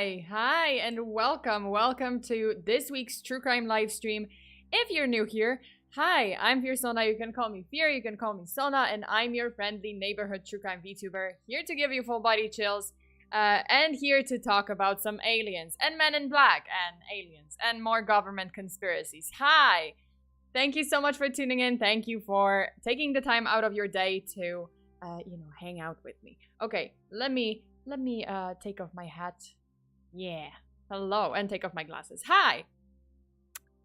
Hi, and welcome to this week's True Crime live stream. If you're new here, hi, I'm FEARSONA, you can call me Fear, you can call me Sona, and I'm your friendly neighborhood True Crime VTuber, here to give you full body chills, and here to talk about some aliens, and men in black, and aliens, and more government conspiracies. Hi! Thank you so much for tuning in, thank you for taking the time out of your day to, hang out with me. Okay, let me take off my hat. Yeah. Hello. And take off my glasses. Hi.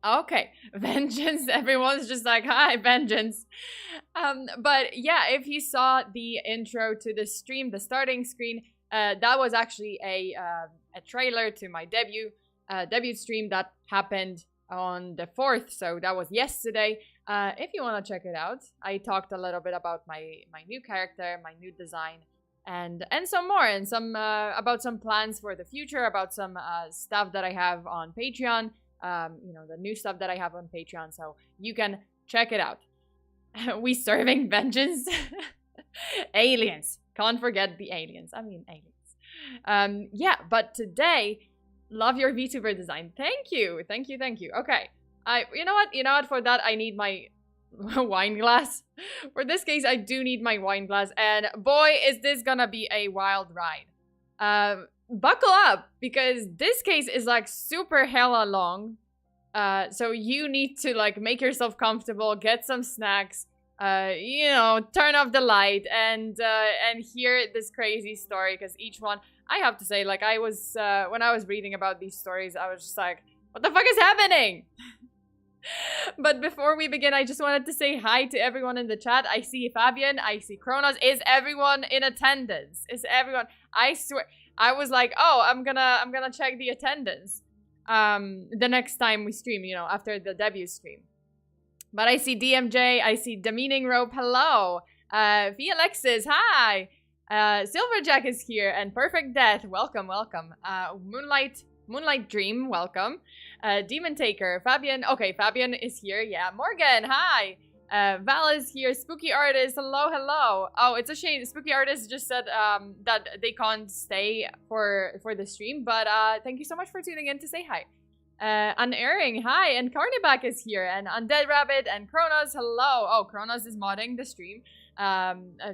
Okay. Vengeance. Everyone's just like, hi, vengeance. But yeah, if you saw the intro to the stream, the starting screen, that was actually a trailer to my debut stream that happened on the 4th. So that was yesterday. If you want to check it out, I talked a little bit about my new character, my new design, and some more, and some about some plans for the future, about some stuff that I have on Patreon, the new stuff that I have on Patreon, so you can check it out. We serving vengeance. Aliens. Can't forget the aliens. I mean, aliens. Yeah, but today, love your VTuber design. Thank you. Okay. You know what? For that, I need my wine glass. For this case, I do need my wine glass, and boy, is this gonna be a wild ride. Buckle up, because this case is like super hella long. So you need to like make yourself comfortable, get some snacks, turn off the light, and hear this crazy story, because each one, I have to say, like, I was when I was reading about these stories, I was just like, what the fuck is happening? But before we begin, I just wanted to say hi to everyone in the chat. I see Fabian, I see Kronos. Is everyone in attendance? Is everyone? I swear, I was like, oh, I'm gonna check the attendance the next time we stream, after the debut stream. But I see DMJ, I see Demeaning Rope, hello. V Alexis, hi. Silverjack is here, and Perfect Death, welcome. Moonlight Dream, welcome. Demon Taker, Fabian, okay, Fabian is here, yeah. Morgan, hi. Val is here, Spooky Artist, hello. Oh, it's a shame, Spooky Artist just said that they can't stay for the stream, but thank you so much for tuning in to say hi. Unerring, hi, and Carniback is here, and Undead Rabbit, and Kronos, hello. Oh, Kronos is modding the stream,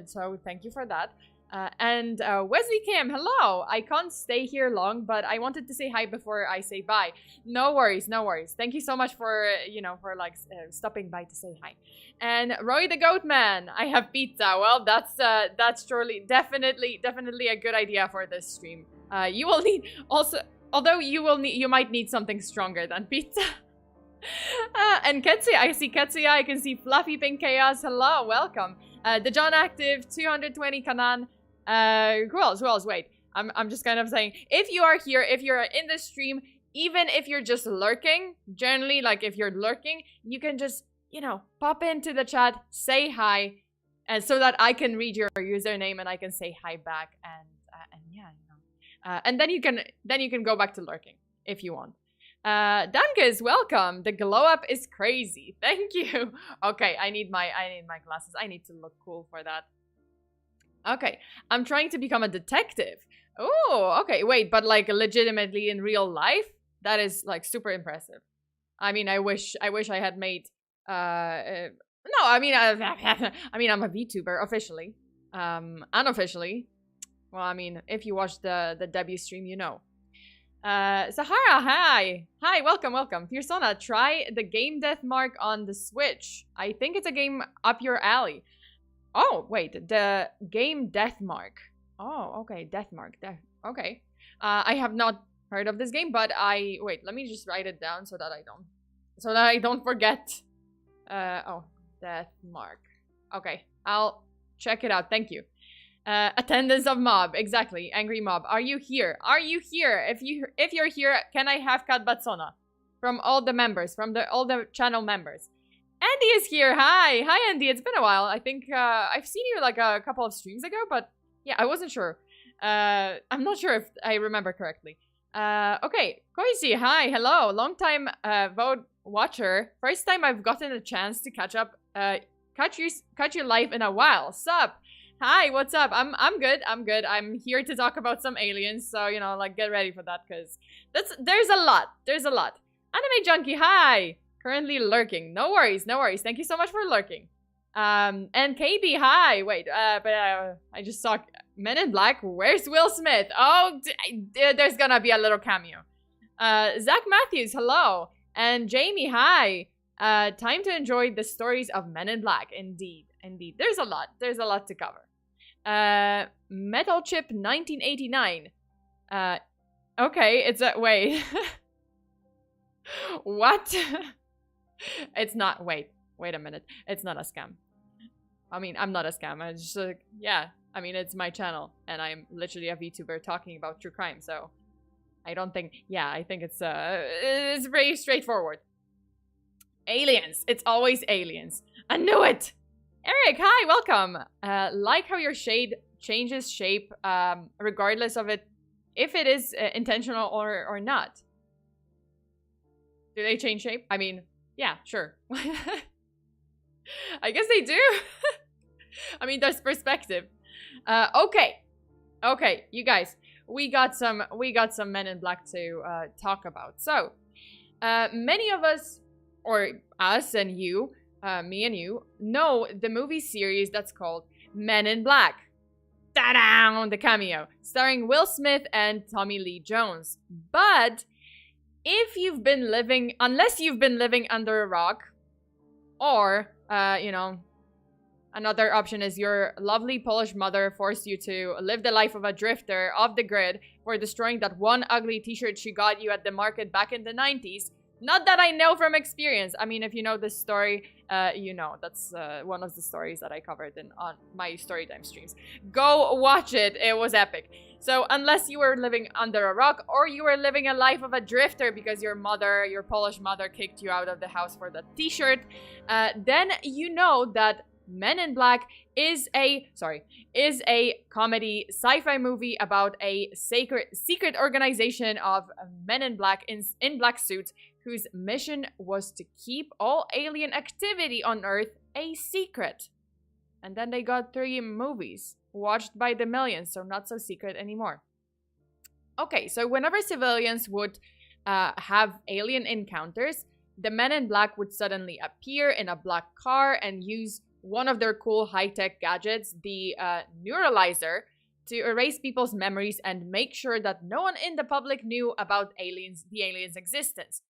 so thank you for that. And Wesley Kim, hello! I can't stay here long, but I wanted to say hi before I say bye. No worries. Thank you so much for, stopping by to say hi. And Roy the Goat Man, I have pizza. Well, that's surely, definitely a good idea for this stream. You will need, also, although you might need something stronger than pizza. And Ketsuya, I see Ketsuya, I can see Fluffy Pink Chaos, hello, welcome. The John Active, 220 Kanan. Who else? Wait, I'm just kind of saying, if you are here, if you're in the stream, even if you're just lurking, generally, like if you're lurking, you can just, pop into the chat, say hi, and so that I can read your username and I can say hi back, and yeah, and then you can go back to lurking if you want. Dankus, welcome. The glow up is crazy. Thank you. Okay, I need my glasses. I need to look cool for that. Okay, I'm trying to become a detective. Oh, okay, wait, but like legitimately in real life? That is like super impressive. I mean, I wish I had made no, I mean I'm a VTuber officially. Unofficially. Well, I mean, if you watch the debut stream, you know. Sahara, hi, welcome. FEARSONA, try the Game Death Mark on the Switch. I think it's a game up your alley. Oh, wait, the Game Death Mark. Oh, okay, Death Mark, okay. I have not heard of this game, but wait, let me just write it down so that I don't forget. Oh, Death Mark. Okay, I'll check it out, thank you. Attendance of mob, exactly. Angry mob. Are you here? If you're here, can I have Kat Batsona? From all the members, from all the channel members. Andy is here. Hi Andy. It's been a while. I think I've seen you like a couple of streams ago, but yeah, I wasn't sure. I'm not sure if I remember correctly. Okay, Koichi. Hi, hello. Long time vote watcher. First time I've gotten a chance to catch your live in a while. Sup? Hi, what's up? I'm good. I'm good. I'm here to talk about some aliens, so you know, like get ready for that, cause there's a lot. There's a lot. Anime junkie, hi. Currently lurking. No worries, no worries. Thank you so much for lurking. And KB, hi. Wait, I just saw Men in Black. Where's Will Smith? Oh, there's gonna be a little cameo. Zach Matthews, hello. And Jamie, hi. Time to enjoy the stories of Men in Black. Indeed, indeed. There's a lot. There's a lot to cover. Metal Chip 1989. Okay, it's a wait. What? It's not. Wait a minute. It's not a scam. I mean, I'm not a scam. I just yeah. I mean, it's my channel, and I'm literally a VTuber talking about true crime. So, I don't think. Yeah, I think it's very straightforward. Aliens. It's always aliens. I knew it. Eric, hi, welcome. Like how your shade changes shape, regardless of it, if it is intentional or not. Do they change shape? I mean, yeah, sure. I guess they do. I mean, there's perspective. Okay, you guys, we got some Men in Black to talk about. So, many of us, or us and you, me and you, know the movie series that's called Men in Black. Ta-da! The cameo, starring Will Smith and Tommy Lee Jones. But if you've been living, unless you've been living under a rock, or, you know, another option is your lovely Polish mother forced you to live the life of a drifter off the grid for destroying that one ugly t-shirt she got you at the market back in the 90s. Not that I know from experience. I mean, if you know this story, you know. That's one of the stories that I covered on my Storytime streams. Go watch it. It was epic. So unless you were living under a rock or you were living a life of a drifter because your mother, your Polish mother, kicked you out of the house for that t-shirt, then you know that Men in Black is a comedy sci-fi movie about a secret organization of men in black in black suits whose mission was to keep all alien activity on Earth a secret. And then they got 3 movies watched by the millions, so not so secret anymore. Okay, so whenever civilians would have alien encounters, the Men in Black would suddenly appear in a black car and use one of their cool high-tech gadgets, the neuralizer, to erase people's memories and make sure that no one in the public knew about the aliens' existence.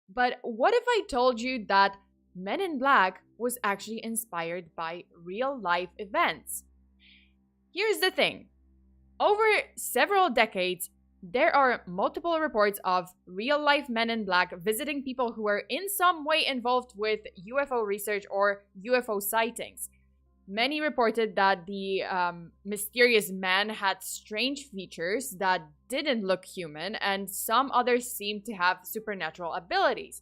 But what if I told you that Men in Black was actually inspired by real-life events? Here's the thing. Over several decades, there are multiple reports of real-life Men in Black visiting people who are in some way involved with UFO research or UFO sightings. Many reported that the mysterious man had strange features that didn't look human, and some others seemed to have supernatural abilities.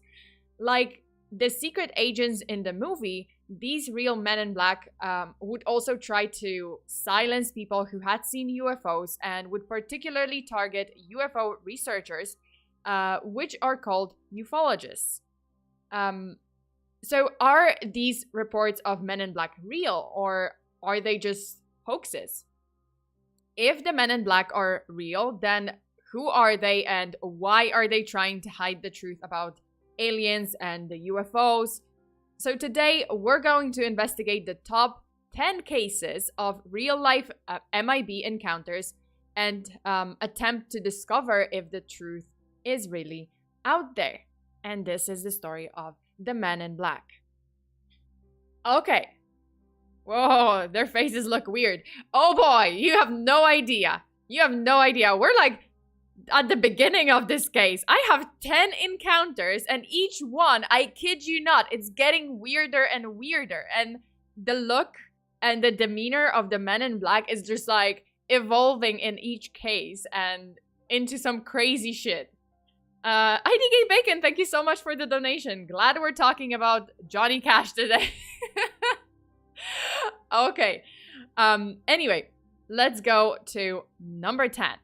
Like the secret agents in the movie, these real Men in Black would also try to silence people who had seen UFOs and would particularly target UFO researchers, which are called ufologists. So are these reports of Men in Black real, or are they just hoaxes? If the Men in Black are real, then who are they and why are they trying to hide the truth about aliens and the UFOs? So today, we're going to investigate the top 10 cases of real-life MIB encounters and attempt to discover if the truth is really out there. And this is the story of the Men in Black. Okay. Whoa, their faces look weird. Oh boy, you have no idea. You have no idea. We're like at the beginning of this case. I have 10 encounters, and each one, I kid you not, it's getting weirder and weirder. And the look and the demeanor of the Men in Black is just like evolving in each case and into some crazy shit. IDK Bacon, thank you so much for the donation. Glad we're talking about Johnny Cash today. Okay. Anyway, let's go to number 10.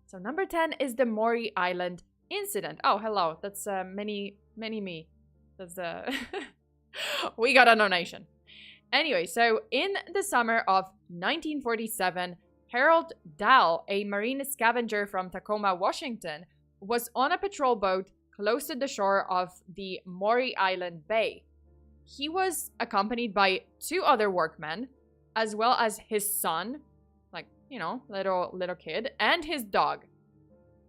So number 10 is the Mori Island incident. Oh, hello. That's many me. That's we got a donation. Anyway, so in the summer of 1947, Harold Dahl, a marine scavenger from Tacoma, Washington, was on a patrol boat close to the shore of the Mori Island Bay. He was accompanied by 2 other workmen, as well as his son, like, you know, little kid, and his dog.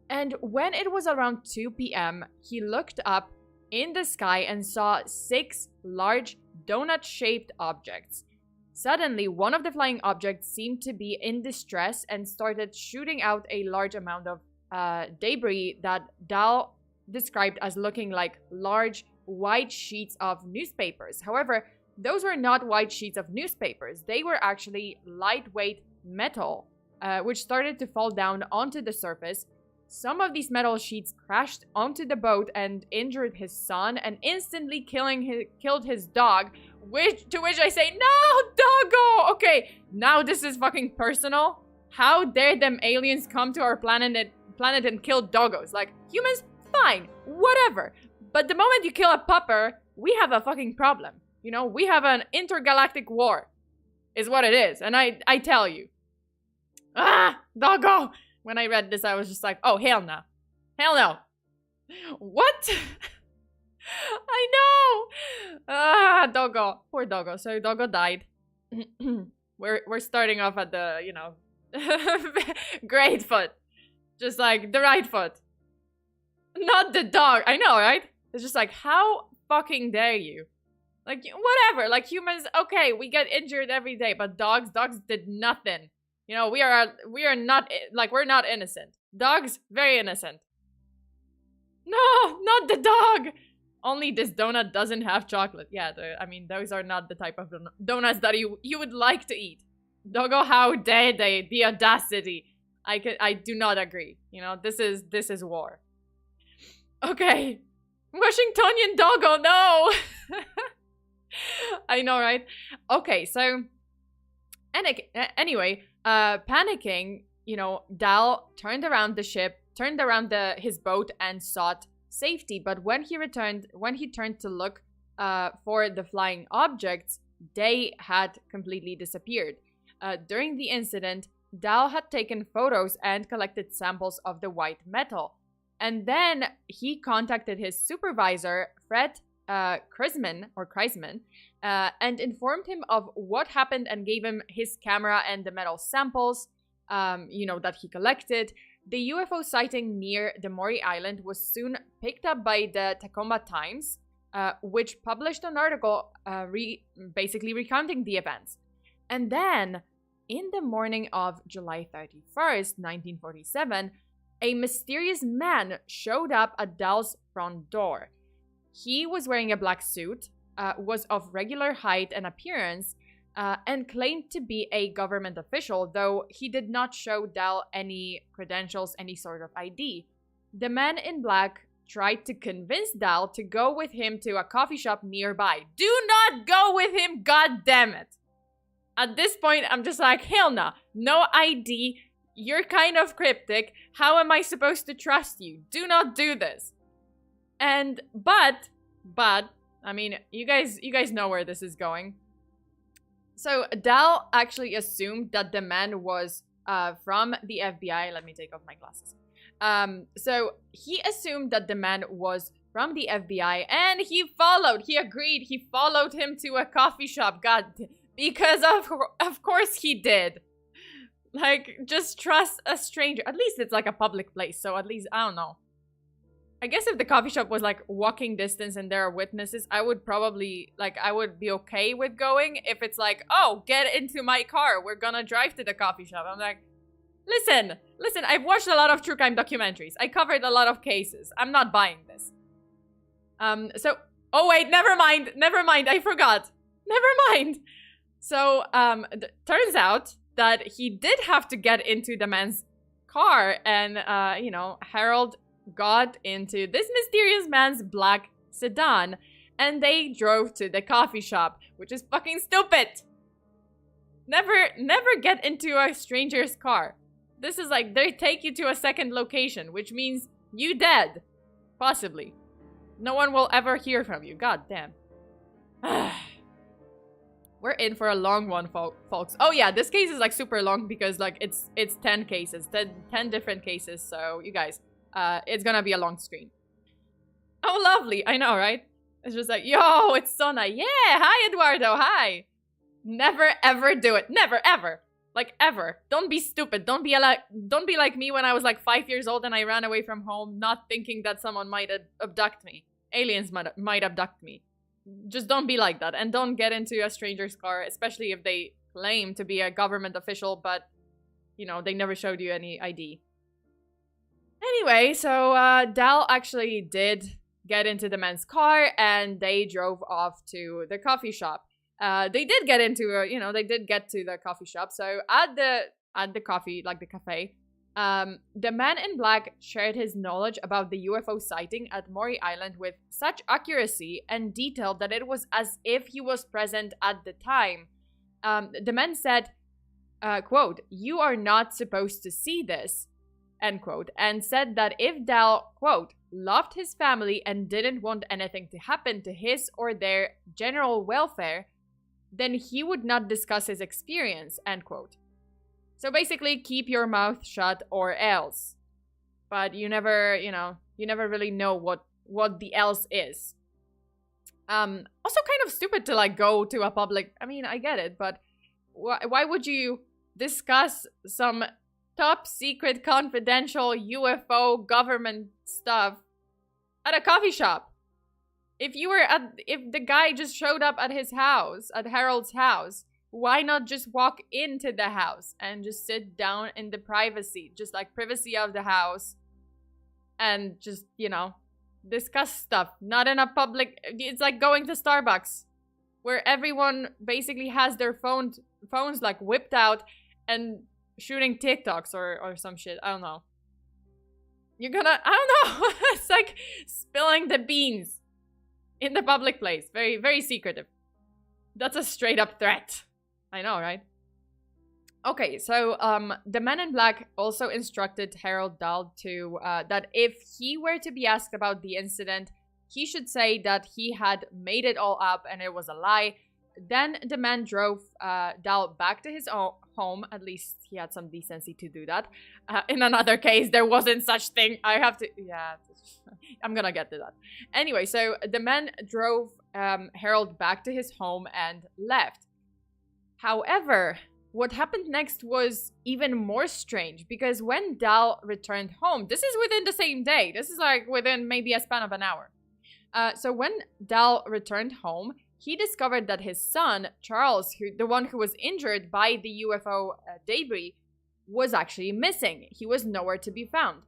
And when it was around 2 p.m., he looked up in the sky and saw 6 large donut-shaped objects. Suddenly, one of the flying objects seemed to be in distress and started shooting out a large amount of debris that Dahl described as looking like large white sheets of newspapers. However, those were not white sheets of newspapers. They were actually lightweight metal, which started to fall down onto the surface. Some of these metal sheets crashed onto the boat and injured his son and instantly killed his dog, to which I say, no, doggo! Okay, now this is fucking personal. How dare them aliens come to our planet and kill doggos? Like, humans, fine, whatever. But the moment you kill a pupper, we have a fucking problem. You know, we have an intergalactic war, is what it is. And I tell you. Ah, doggo! When I read this, I was just like, oh, hell no. Hell no. What? I know! Ah, doggo. Poor doggo. So doggo died. We're starting off at the, you know, great foot. Just like the right foot. Not the dog. I know, right? It's just like, how fucking dare you? Like, whatever. Like, humans, okay, we get injured every day. But dogs did nothing. You know, we are not, like, we're not innocent. Dogs, very innocent. No, not the dog! Only this donut doesn't have chocolate. Yeah, I mean, those are not the type of donuts that you would like to eat. Doggo, how dare they? The audacity. I do not agree. You know, this is war. Okay. Washingtonian doggo, no! I know, right? Okay, so... Anyway, panicking, you know, Dahl turned around his boat and sought safety. But when he turned to look for the flying objects, they had completely disappeared. During the incident, Dahl had taken photos and collected samples of the white metal. And then he contacted his supervisor, Fred Kreisman, and informed him of what happened and gave him his camera and the metal samples, you know, that he collected. The UFO sighting near the Mori Island was soon picked up by the Tacoma Times, which published an article basically recounting the events. And then, in the morning of July 31st, 1947, a mysterious man showed up at Dahl's front door. He was wearing a black suit, was of regular height and appearance, and claimed to be a government official, though he did not show Dahl any credentials, any sort of ID. The man in black tried to convince Dahl to go with him to a coffee shop nearby. Do not go with him, god damn it! At this point, I'm just like, hell no. No ID. You're kind of cryptic. How am I supposed to trust you? Do not do this. But, I mean, you guys know where this is going. So, Dahl actually assumed that the man was from the FBI. Let me take off my glasses. So, he assumed that the man was from the FBI, and he agreed, he followed him to a coffee shop. God, because of course he did. Like, just trust a stranger. At least it's like a public place, so at least, I don't know. I guess if the coffee shop was like walking distance and there are witnesses, I would probably, like, I would be okay with going. If it's like, oh, get into my car, we're gonna drive to the coffee shop. I'm like, listen, I've watched a lot of true crime documentaries. I covered a lot of cases. I'm not buying this. Oh wait, never mind, I forgot. Never mind. So, turns out that he did have to get into the man's car, and, you know, Harold got into this mysterious man's black sedan, and they drove to the coffee shop, which is fucking stupid. Never get into a stranger's car. This is like, they take you to a second location, which means you dead. Possibly. No one will ever hear from you. God damn. We're in for a long one, folks. Oh yeah, this case is like super long because like it's 10 cases, 10 different cases. So you guys, it's gonna be a long screen. Oh, lovely. I know, right? It's just like, yo, it's Sona. Yeah, hi, Eduardo. Hi. Never, ever do it. Never, ever. Like, ever. Don't be stupid. Don't be like me when I was like 5 years old and I ran away from home, not thinking that someone might abduct me. Aliens might abduct me. Just don't be like that. And don't get into a stranger's car, especially if they claim to be a government official, but, you know, they never showed you any ID. Anyway, so Dal actually did get into the man's car and they drove off to the coffee shop. They did get into, they did get to the coffee shop. So at the coffee, like the cafe, the man in black shared his knowledge about the UFO sighting at Mori Island with such accuracy and detail that it was as if he was present at the time. The man said, quote, "You are not supposed to see this," end quote, and said that if Dal, quote, loved his family and didn't want anything to happen to his or their general welfare, then he would not discuss his experience, end quote. So basically, keep your mouth shut or else. But you never really know what the else is. Also kind of stupid to like go to a public, I mean, I get it, but why would you discuss some top secret confidential UFO government stuff at a coffee shop? If the guy just showed up at his house, at Harold's house, why not just walk into the house and just sit down in the privacy, just like privacy of the house, and just, discuss stuff, not in a public, it's like going to Starbucks, where everyone basically has their phones like whipped out and shooting TikToks or some shit, I don't know. I don't know, it's like spilling the beans in the public place. Very, very secretive. That's a straight up threat. I know, right? Okay, so the man in black also instructed Harold Dahl to that if he were to be asked about the incident, he should say that he had made it all up and it was a lie. Then the man drove Dahl back to his own home. At least he had some decency to do that. In another case, there wasn't such thing. I'm gonna get to that. Anyway, so the man drove Harold back to his home and left. However, what happened next was even more strange, because when Dahl returned home, this is within the same day. This is like within maybe a span of an hour. So when Dahl returned home, he discovered that his son, Charles, the one who was injured by the UFO debris, was actually missing. He was nowhere to be found.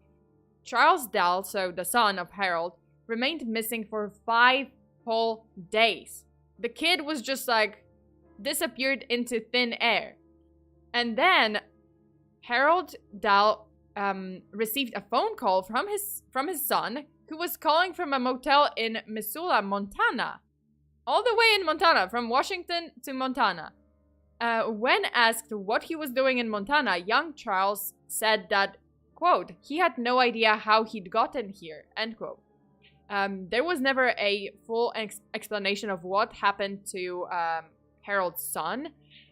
Charles Dahl, so the son of Harold, remained missing for 5 whole days. The kid was just like disappeared into thin air. And then Harold Dahl received a phone call from his son, who was calling from a motel in Missoula, Montana. All the way in Montana, from Washington to Montana. When asked what he was doing in Montana, young Charles said that, quote, he had no idea how he'd gotten here, end quote. There was never a full explanation of what happened to Harold's son,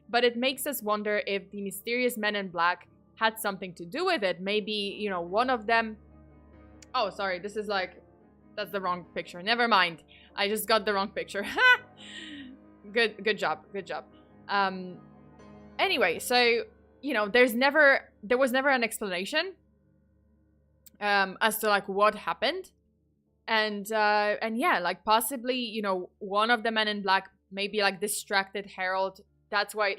but it makes us wonder if the mysterious men in black had something to do with it. Maybe, one of them... Oh, sorry, this is like... That's the wrong picture. Never mind. I just got the wrong picture. Good job. Anyway, so, there was never an explanation as to like what happened. And yeah, like possibly, one of the men in black maybe like distracted Harold. That's why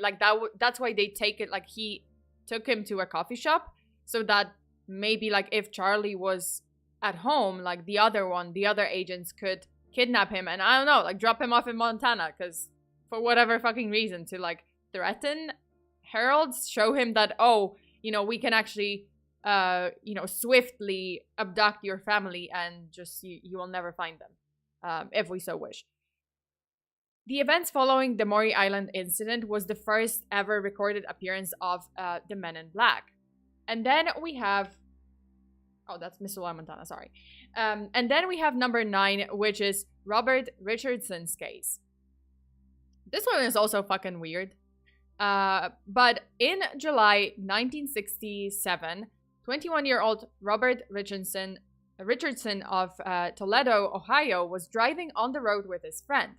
that's why they take it like he took him to a coffee shop, so that maybe like if Charlie was at home, like the other agents could kidnap him and I don't know, like drop him off in Montana, because for whatever fucking reason, to like threaten Harold, show him that, we can actually swiftly abduct your family and just you will never find them if we so wish. The events following the Mori Island incident was the first ever recorded appearance of the Men in Black. And then we have... Oh, that's Missoula, Montana, sorry. And then we have number 9, which is Robert Richardson's case. This one is also fucking weird. But in July 1967, 21-year-old Robert Richardson of Toledo, Ohio, was driving on the road with his friend.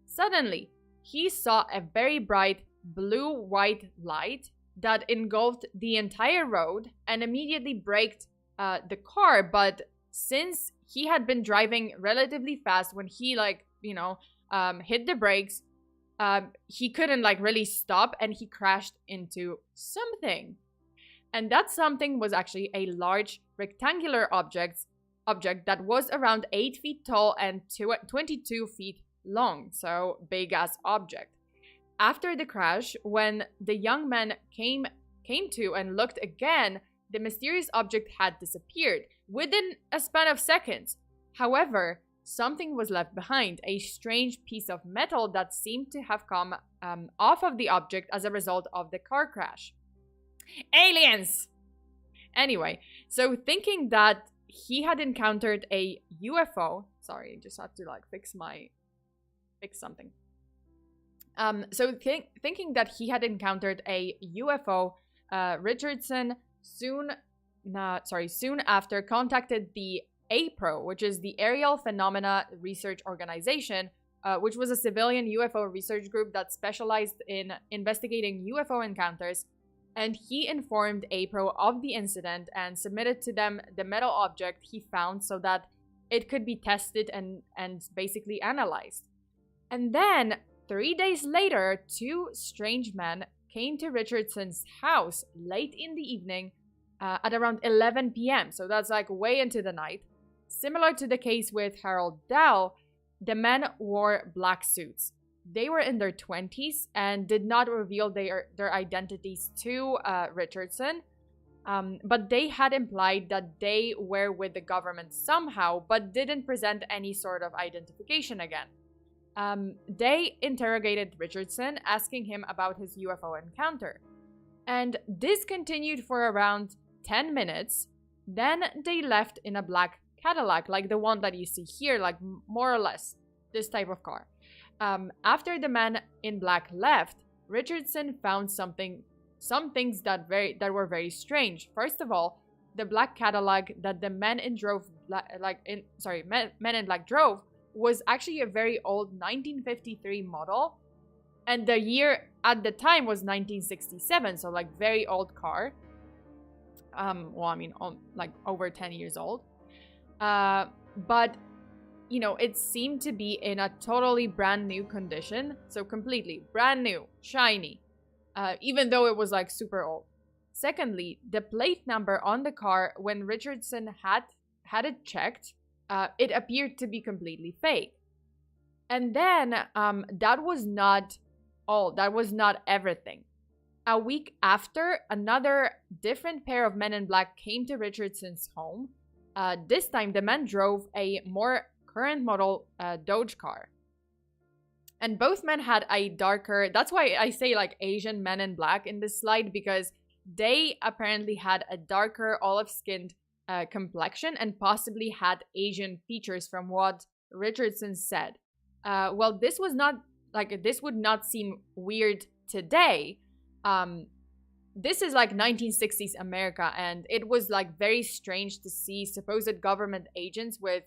Suddenly, he saw a very bright blue-white light that engulfed the entire road and immediately braked the car. But since he had been driving relatively fast, when he hit the brakes, he couldn't really stop, and he crashed into something. And that something was actually a large rectangular object that was around 8 feet tall and 22 feet long. So big ass object. After the crash, when the young man came to and looked again, the mysterious object had disappeared within a span of seconds. However, something was left behind, a strange piece of metal that seemed to have come off of the object as a result of the car crash. Aliens! Anyway, so thinking that he had encountered a UFO... Sorry, I just had to fix something. Thinking that he had encountered a UFO, Richardson soon after contacted the Aykroyd, which is the Aerial Phenomena Research Organization, which was a civilian UFO research group that specialized in investigating UFO encounters, and he informed Aykroyd of the incident and submitted to them the metal object he found so that it could be tested and basically analyzed. And then, 3 days later, 2 strange men came to Richardson's house late in the evening at around 11 p.m. So that's way into the night. Similar to the case with Harold Dow, the men wore black suits. They were in their 20s and did not reveal their identities to Richardson, but they had implied that they were with the government somehow, but didn't present any sort of identification again. They interrogated Richardson, asking him about his UFO encounter. And this continued for around 10 minutes. Then they left in a black Cadillac, like the one that you see here, more or less, this type of car. After the man in black left, Richardson found some things that were very strange. First of all, the black Cadillac that the men in black drove was actually a very old 1953 model, and the year at the time was 1967, so very old car. Over 10 years old. But it seemed to be in a totally brand new condition, so completely brand new, shiny, even though it was super old. Secondly, the plate number on the car, when Richardson had it checked, it appeared to be completely fake. And then that was not all. That was not everything. A week after, another different pair of men in black came to Richardson's home. This time, the men drove a more current model Dodge car. And both men had a darker... That's why I say Asian men in black in this slide, because they apparently had a darker olive-skinned complexion and possibly had Asian features from what Richardson said. Well, this was not this would not seem weird today. This is 1960s America, and it was very strange to see supposed government agents with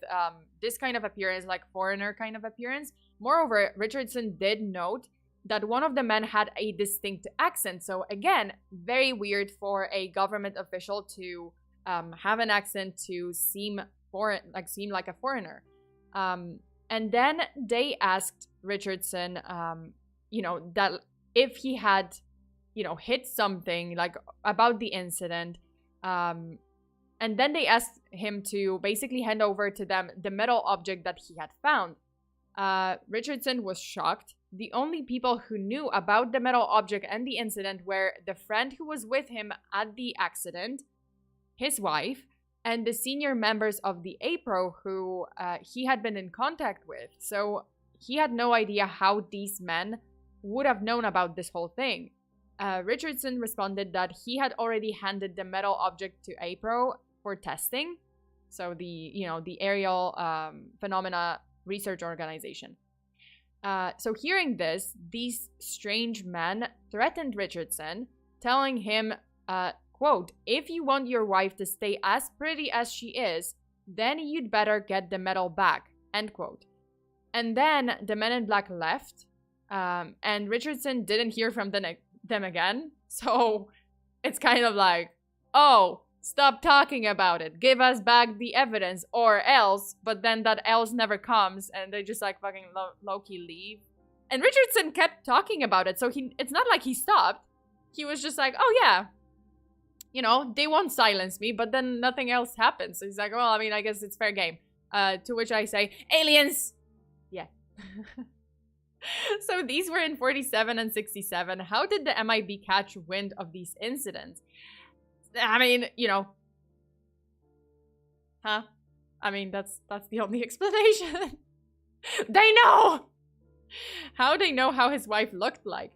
this kind of appearance, foreigner kind of appearance. Moreover, Richardson did note that one of the men had a distinct accent. So again, very weird for a government official to have an accent, to seem foreign, seem like a foreigner. And then they asked Richardson, that if he had, hit something, about the incident. And then they asked him to basically hand over to them the metal object that he had found. Richardson was shocked. The only people who knew about the metal object and the incident were the friend who was with him at the accident, his wife, and the senior members of the Aykroyd who he had been in contact with. So he had no idea how these men would have known about this whole thing. Richardson responded that he had already handed the metal object to Aykroyd for testing. So the Aerial Phenomena Research Organization. So hearing this, these strange men threatened Richardson, telling him, quote, "If you want your wife to stay as pretty as she is, then you'd better get the medal back," end quote. And then the men in black left, and Richardson didn't hear from them again. So it's kind of like, oh, stop talking about it. Give us back the evidence or else. But then that else never comes and they just like fucking low-key leave. And Richardson kept talking about it. So it's not like he stopped. He was just like, oh yeah, you know, they won't silence me. But then nothing else happens. So he's like, well, I mean, I guess it's fair game. To which I say, aliens. Yeah. So these were in 47 and 67. How did the MIB catch wind of these incidents? I mean, you know. Huh? I mean, that's the only explanation. They know! How they know how his wife looked like?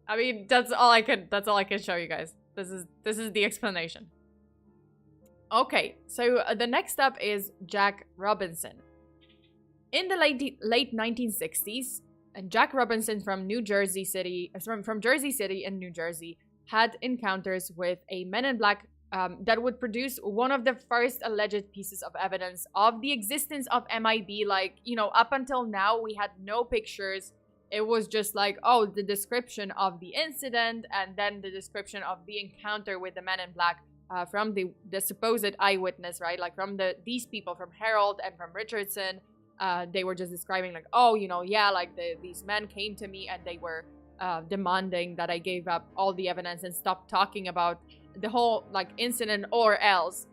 I mean, that's all I can show you guys. This is the explanation. Okay, so the next up is Jack Robinson. In the late 1960s, Jack Robinson from Jersey City in New Jersey had encounters with a Men in Black that would produce one of the first alleged pieces of evidence of the existence of MIB. Like, you know, up until now, we had no pictures. It was just like, oh, the description of the incident and then the description of the encounter with the Men in Black from the supposed eyewitness, right? Like from these people, from Harold and from Richardson. They were just describing like, oh, you know, yeah, like these men came to me and they were demanding that I gave up all the evidence and stop talking about the whole like incident or else.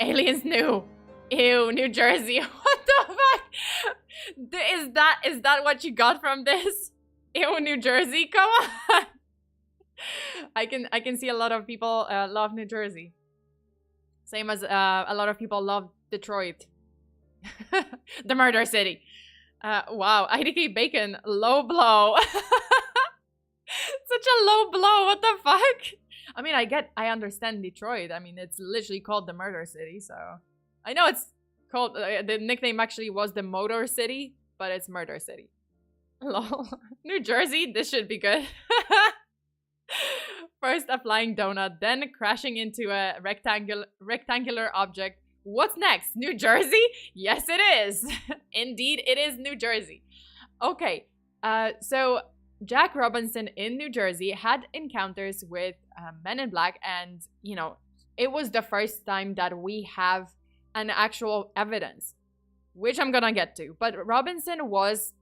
Aliens knew. Ew, New Jersey. What the fuck? Is that what you got from this? Ew, New Jersey. Come on. I can see a lot of people love New Jersey. Same as a lot of people love Detroit. The murder city. Wow, IDK Bacon, low blow. Such a low blow, what the fuck? I mean, I understand Detroit. I mean, it's literally called the murder city, so. I know it's called, the nickname actually was the motor city, but it's murder city. Lol. New Jersey, this should be good. First a flying donut, then crashing into a rectangular object. What's next? New Jersey? Yes, it is. Indeed, it is New Jersey. Okay, so Jack Robinson in New Jersey had encounters with Men in Black, and, you know, it was the first time that we have an actual evidence, which I'm gonna get to. But Robinson was,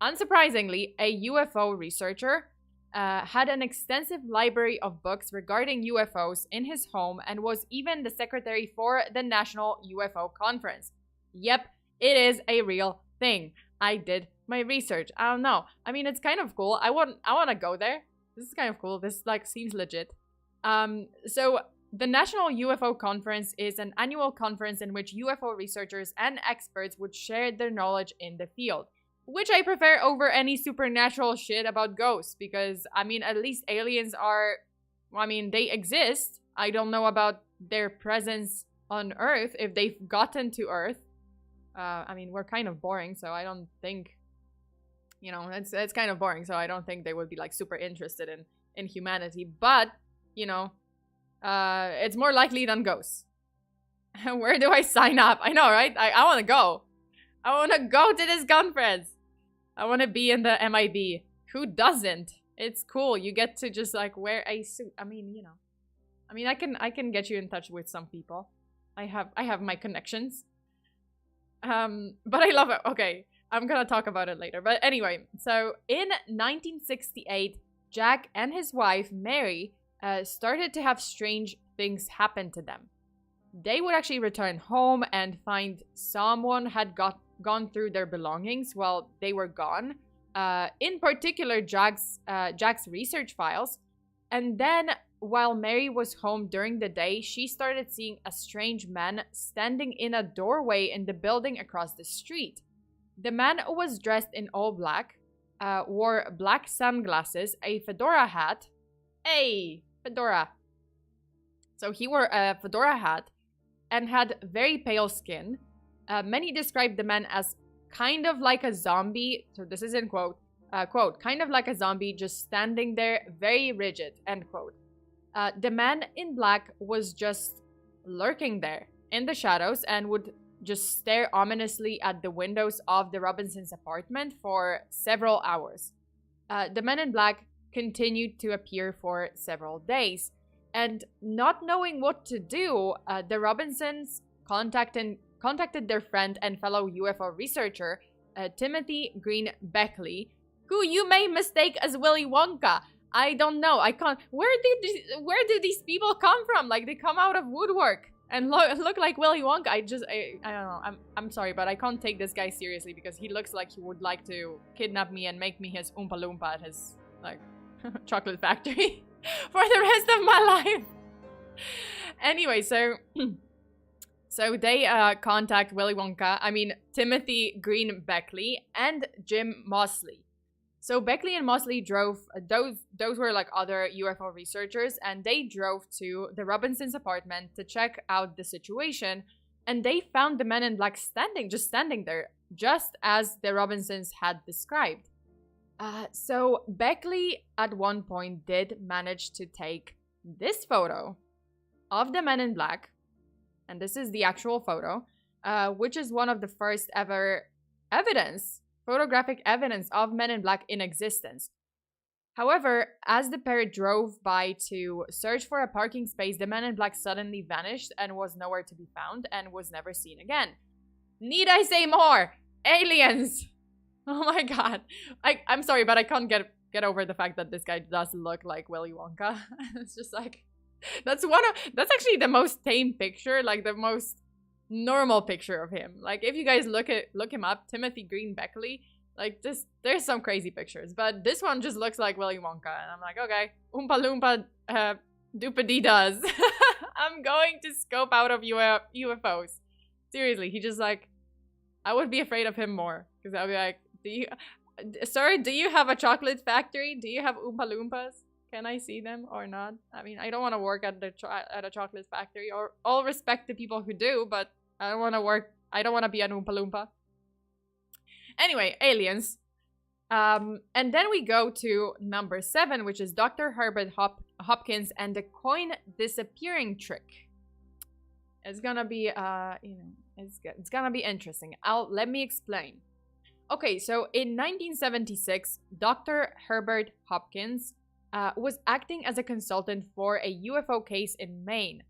unsurprisingly, a UFO researcher, had an extensive library of books regarding UFOs in his home, and was even the secretary for the National UFO Conference. Yep, it is a real thing. I did my research. I don't know. I mean, it's kind of cool. I want to go there. This is kind of cool. This like seems legit. So the National UFO Conference is an annual conference in which UFO researchers and experts would share their knowledge in the field. Which I prefer over any supernatural shit about ghosts, because, I mean, at least aliens are, I mean, they exist. I don't know about their presence on Earth, if they've gotten to Earth. I mean, we're kind of boring, so I don't think, you know, it's kind of boring, so I don't think they would be, like, super interested in humanity. But, you know, it's more likely than ghosts. Where do I sign up? I know, right? I want to go. I want to go to this conference. I want to be in the MIB. Who doesn't? It's cool. You get to just like wear a suit. I mean, you know. I mean, I can get you in touch with some people. I have my connections. But I love it. Okay, I'm gonna talk about it later. But anyway, so in 1968, Jack and his wife Mary started to have strange things happen to them. They would actually return home and find someone had gone through their belongings while they were gone. In particular, Jack's research files. And then, while Mary was home during the day, she started seeing a strange man standing in a doorway in the building across the street. The man was dressed in all black, wore black sunglasses, a fedora hat. Hey, fedora. So he wore a fedora hat and had very pale skin. Many described the man as kind of like a zombie. So this is in quote, kind of like a zombie, just standing there, very rigid, end quote. The man in black was just lurking there in the shadows and would just stare ominously at the windows of the Robinsons' apartment for several hours. The man in black continued to appear for several days, and not knowing what to do, the Robinsons contacted their friend and fellow UFO researcher, Timothy Green Beckley, who you may mistake as Willy Wonka. I don't know. I can't. Where do these people come from? Like, they come out of woodwork and look like Willy Wonka. I don't know. I'm sorry, but I can't take this guy seriously because he looks like he would like to kidnap me and make me his Oompa Loompa at his, like, chocolate factory for the rest of my life. Anyway, so they contact Willy Wonka, Timothy Green Beckley and Jim Mosley. So Beckley and Mosley drove, those were like other UFO researchers, and they drove to the Robinsons' apartment to check out the situation, and they found the men in black just standing there, just as the Robinsons had described. So Beckley at one point did manage to take this photo of the men in black, and this is the actual photo, which is one of the first ever photographic evidence of men in black in existence. However, as the pair drove by to search for a parking space, the man in black suddenly vanished and was nowhere to be found and was never seen again. Need I say more? Aliens! Oh my god. I'm sorry, but I can't get over the fact that this guy does look like Willy Wonka. It's just like, that's actually the most tame picture, like the most normal picture of him. Like, if you guys look him up, Timothy Green Beckley, like, there's some crazy pictures, but this one just looks like Willy Wonka, and I'm like, okay, Oompa Loompa doopity does. I'm going to scope out of UFOs. Seriously, he just, like, I would be afraid of him more, because I'll be like, do you have a chocolate factory? Do you have Oompa Loompas? Can I see them or not? I mean, I don't want to work at a chocolate factory, or all respect to people who do, but I don't want to be an Oompa Loompa. Anyway, aliens. And then we go to number 7, which is Dr. Herbert Hopkins and the coin disappearing trick. It's gonna be, it's gonna be interesting. Let me explain. Okay, so in 1976, Dr. Herbert Hopkins was acting as a consultant for a UFO case in Maine.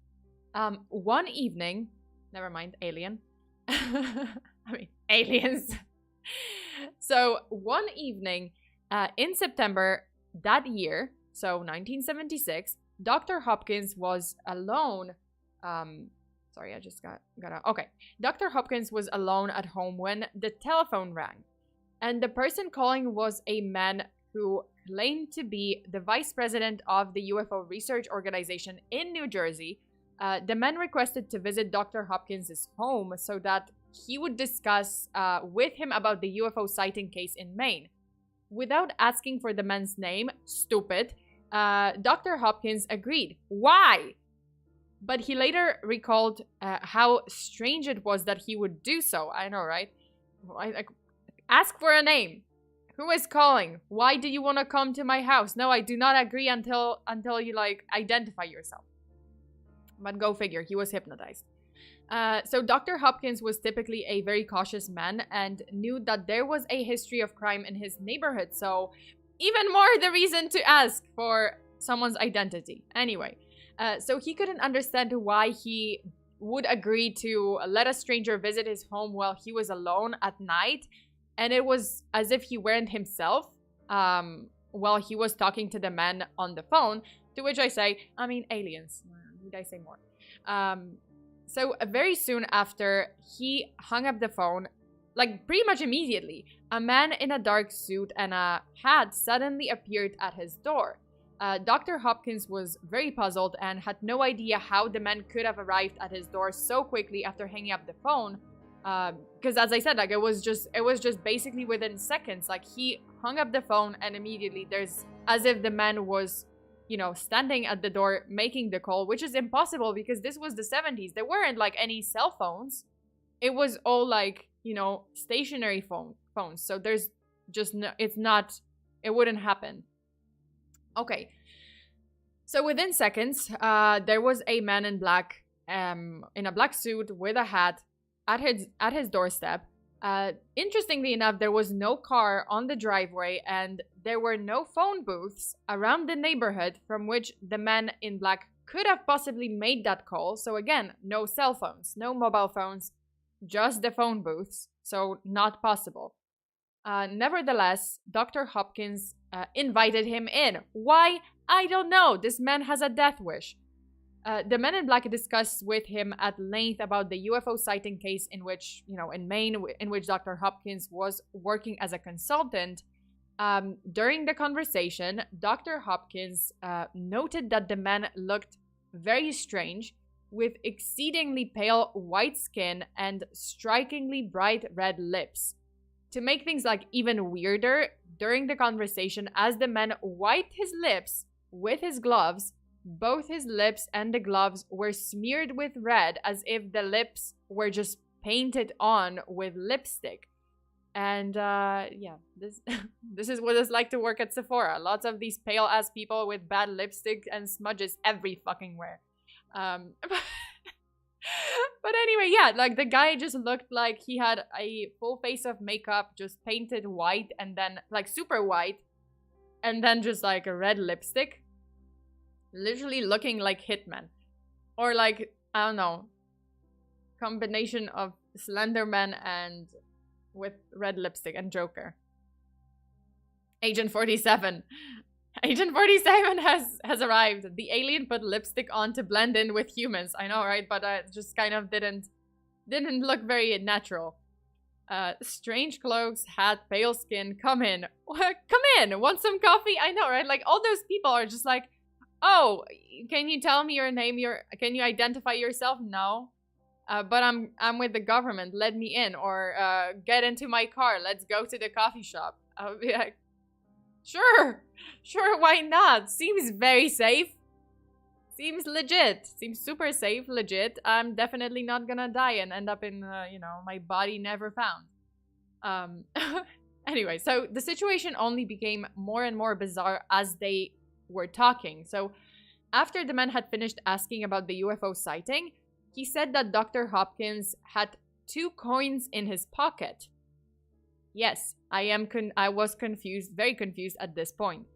One evening, never mind, alien. Aliens. So one evening in September that year, so 1976, Dr. Hopkins was alone. Sorry, I just got okay. Dr. Hopkins was alone at home when the telephone rang. And the person calling was a man who claimed to be the vice president of the UFO research organization in New Jersey. The man requested to visit Dr. Hopkins' home so that he would discuss with him about the UFO sighting case in Maine. Without asking for the man's name, stupid, Dr. Hopkins agreed. Why? But he later recalled how strange it was that he would do so. I know, right? Ask for a name. Who is calling? Why do you want to come to my house? No, I do not agree until you, like, identify yourself. But go figure, he was hypnotized. So Dr. Hopkins was typically a very cautious man and knew that there was a history of crime in his neighborhood. So even more the reason to ask for someone's identity. Anyway, so he couldn't understand why he would agree to let a stranger visit his home while he was alone at night. And it was as if he weren't himself while he was talking to the man on the phone. To which I say, aliens. Need I say more? So very soon after he hung up the phone, like pretty much immediately, a man in a dark suit and a hat suddenly appeared at his door. Dr. Hopkins was very puzzled and had no idea how the man could have arrived at his door so quickly after hanging up the phone. Because as I said, like it was just basically within seconds. Like he hung up the phone and immediately there's as if the man was, standing at the door making the call, which is impossible because this was the 70s. There weren't like any cell phones. It was all like you know, stationary phones. So there's just no, it wouldn't happen. Okay. So within seconds, there was a man in black, in a black suit with a hat at his doorstep. Interestingly enough, there was no car on the driveway, and there were no phone booths around the neighborhood from which the man in black could have possibly made that call. So again, no cell phones, no mobile phones, just the phone booths. So not possible. Nevertheless, Dr. Hopkins invited him in. Why? I don't know. This man has a death wish. The men in black discussed with him at length about the UFO sighting case in which, you know, in Maine, in which Dr. Hopkins was working as a consultant. During the conversation, Dr. Hopkins noted that the man looked very strange, with exceedingly pale white skin and strikingly bright red lips. To make things like even weirder, during the conversation, as the man wiped his lips with his gloves, both his lips and the gloves were smeared with red, as if the lips were just painted on with lipstick. And yeah, this is what it's like to work at Sephora. Lots of these pale ass people with bad lipstick and smudges every fucking where. But anyway, yeah, like the guy just looked like he had a full face of makeup, just painted white, and then like super white, and then just like a red lipstick. Literally looking like Hitman. Or like, I don't know, combination of Slenderman and with red lipstick and Joker. Agent 47. Agent 47 has arrived. The alien put lipstick on to blend in with humans. I know, right? But it just kind of didn't look very natural. Strange clothes, hat, pale skin. Come in. Come in. Want some coffee? I know, right? Like all those people are just like, oh, can you tell me your name? Can you identify yourself? No. But I'm with the government. Let me in. Or get into my car. Let's go to the coffee shop. I'll be like, sure, why not? Seems very safe. Seems legit. Seems super safe, legit. I'm definitely not gonna die and end up in, you know, my body never found. Anyway, so the situation only became more and more bizarre as they were talking. So after the man had finished asking about the UFO sighting, he said that Dr. Hopkins had 2 coins in his pocket. Yes, I was confused, very confused at this point.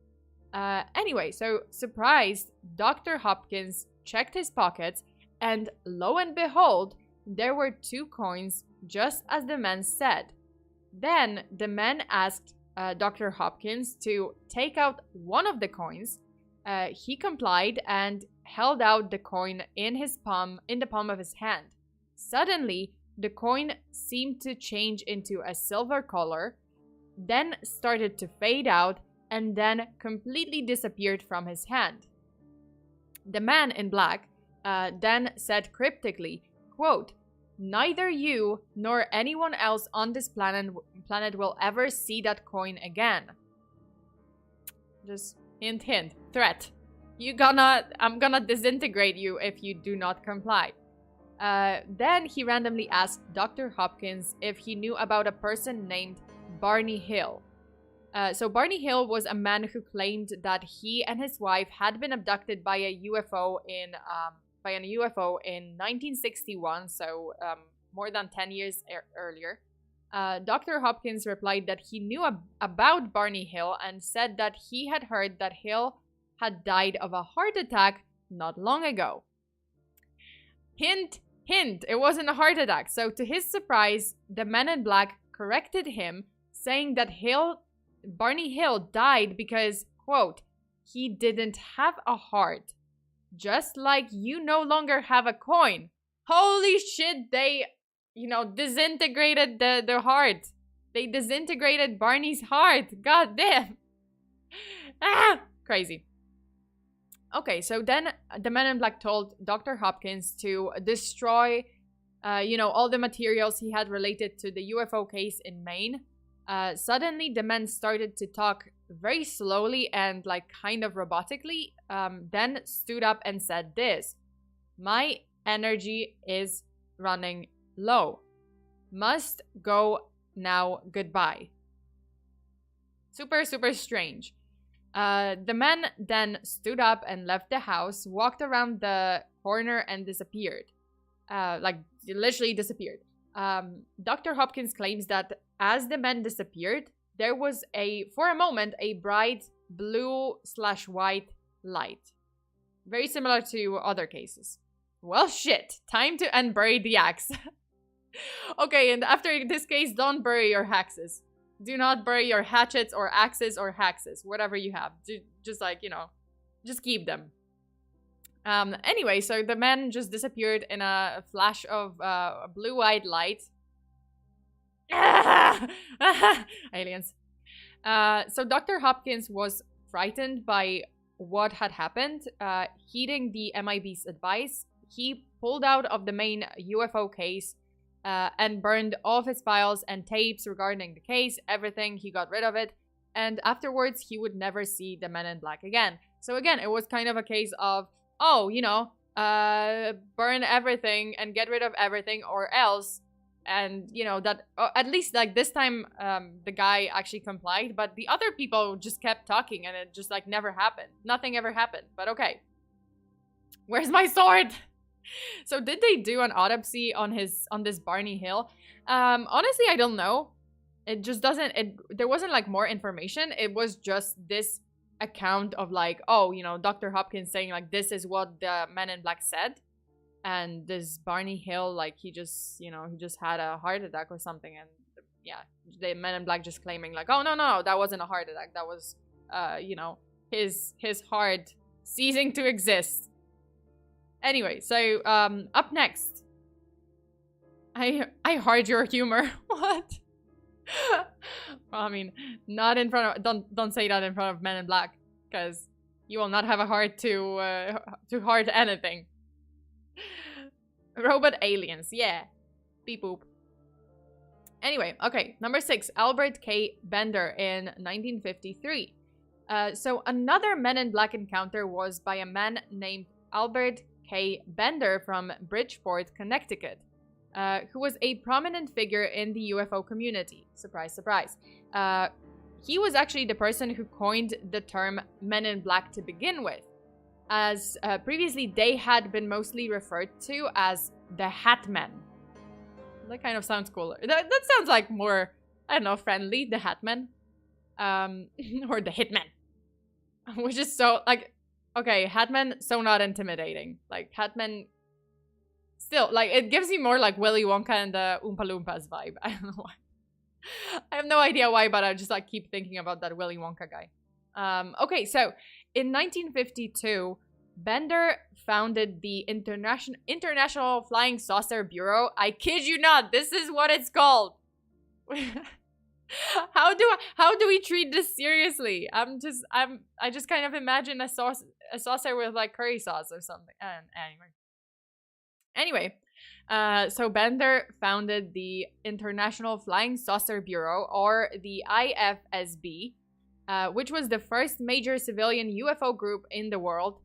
Anyway, so surprised, Dr. Hopkins checked his pockets, and lo and behold, there were 2 coins, just as the man said. Then the man asked Dr. Hopkins to take out one of the coins. He complied and held out the coin in the palm of his hand. Suddenly, the coin seemed to change into a silver color, then started to fade out, and then completely disappeared from his hand. The man in black then said cryptically, quote, "Neither you nor anyone else on this planet will ever see that coin again." Just hint, hint, threat. I'm gonna disintegrate you if you do not comply. Then he randomly asked Dr. Hopkins if he knew about a person named Barney Hill. So Barney Hill was a man who claimed that he and his wife had been abducted by a UFO in 1961, so more than 10 years earlier. Dr. Hopkins replied that he knew about Barney Hill and said that he had heard that Hill had died of a heart attack not long ago. Hint, hint, it wasn't a heart attack. So to his surprise, the man in black corrected him, saying that Barney Hill died because, quote, "he didn't have a heart. Just like you no longer have a coin." Holy shit, they, disintegrated the heart. They disintegrated Barney's heart. God damn. Crazy. Okay, so then the man in black told Dr. Hopkins to destroy, all the materials he had related to the UFO case in Maine. Suddenly, the man started to talk very slowly and kind of robotically, then stood up and said this: "My energy is running low." must go now, goodbye. Super, super strange. The man then stood up and left the house, walked around the corner and disappeared. Like, literally disappeared. Dr. Hopkins claims that as the man disappeared, there was for a moment, a bright blue/white light. Very similar to other cases. Well, shit. Time to unbury the axe. Okay, and after this case, don't bury your axes. Do not bury your hatchets or axes or haxes, whatever you have. Just like, you know, just keep them. Anyway, so the man just disappeared in a flash of blue-eyed light. Aliens. So Dr. Hopkins was frightened by what had happened. Heeding the MIB's advice, he pulled out of the main UFO case and burned all of his files and tapes regarding the case, everything. He got rid of it. And afterwards, he would never see the Men in Black again. So again, it was kind of a case of, oh, you know, burn everything and get rid of everything or else. And, you know, that at least like this time, the guy actually complied. But the other people just kept talking and it just like never happened. Nothing ever happened. But okay. Where's my sword? So did they do an autopsy on this Barney Hill? Honestly, I don't know. It just doesn't, there wasn't like more information. It was just this account of like, oh, you know, Dr. Hopkins saying like, this is what the Men in Black said. And this Barney Hill, like he just, you know, he just had a heart attack or something. And yeah, the Men in Black just claiming like, oh, no, that wasn't a heart attack. That was, you know, his heart ceasing to exist. Anyway, so up next, I heard your humor. What? Well, I mean, not in front of, don't say that in front of Men in Black, because you will not have a heart to heart anything. Robot aliens, yeah, beep boop. Anyway, okay, number 6, Albert K. Bender in 1953. So another Men in Black encounter was by a man named Albert K. Bender from Bridgeport, Connecticut, who was a prominent figure in the UFO community. Surprise, surprise. He was actually the person who coined the term Men in Black to begin with, as previously they had been mostly referred to as the Hat Men. That kind of sounds cooler. That sounds like more, I don't know, friendly, the Hat Men. Or the Hitmen. Which is so, like, okay, Hatman, so not intimidating. Like, Hatman, still, like, it gives me more like Willy Wonka and the Oompa Loompas vibe. I don't know why. I have no idea why, but I just, like, keep thinking about that Willy Wonka guy. Okay, so, in 1952, Bender founded the International Flying Saucer Bureau. I kid you not, this is what it's called. How do we treat this seriously? I just kind of imagine a saucer with like curry sauce or something. Anyway, so Bender founded the International Flying Saucer Bureau, or the IFSB, which was the first major civilian UFO group in the world.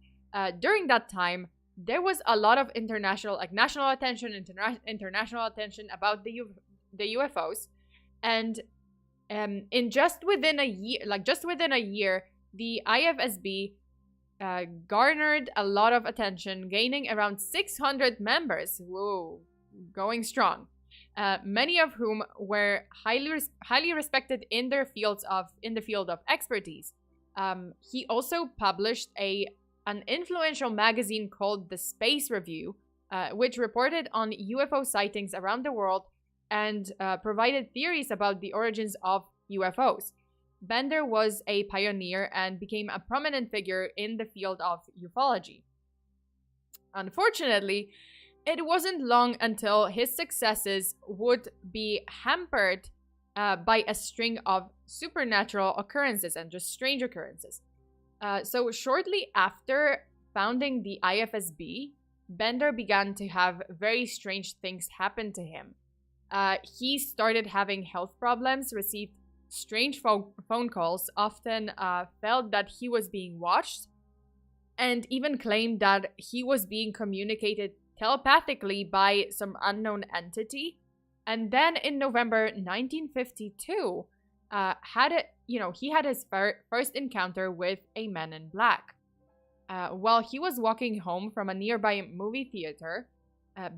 During that time, there was a lot of international, like national attention, international attention about the UFOs, and in just within a year, the IFSB garnered a lot of attention, gaining around 600 members. Whoa, going strong. Many of whom were highly respected in the field of expertise. He also published an influential magazine called the Space Review, which reported on UFO sightings around the world and provided theories about the origins of UFOs. Bender was a pioneer and became a prominent figure in the field of ufology. Unfortunately, it wasn't long until his successes would be hampered by a string of supernatural occurrences and just strange occurrences. So shortly after founding the IFSB, Bender began to have very strange things happen to him. He started having health problems, received strange phone calls, often felt that he was being watched, and even claimed that he was being communicated telepathically by some unknown entity. And then in November 1952, he had his first encounter with a man in black. While he was walking home from a nearby movie theater,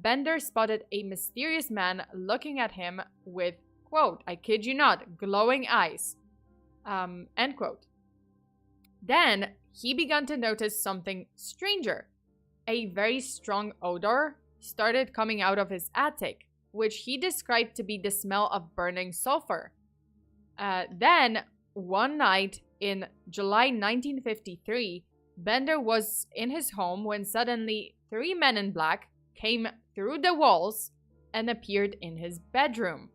Bender spotted a mysterious man looking at him with, quote, I kid you not, glowing eyes, end quote. Then he began to notice something stranger. A very strong odor started coming out of his attic, which he described to be the smell of burning sulfur. Then, one night in July 1953, Bender was in his home when suddenly 3 men in black came through the walls and appeared in his bedroom.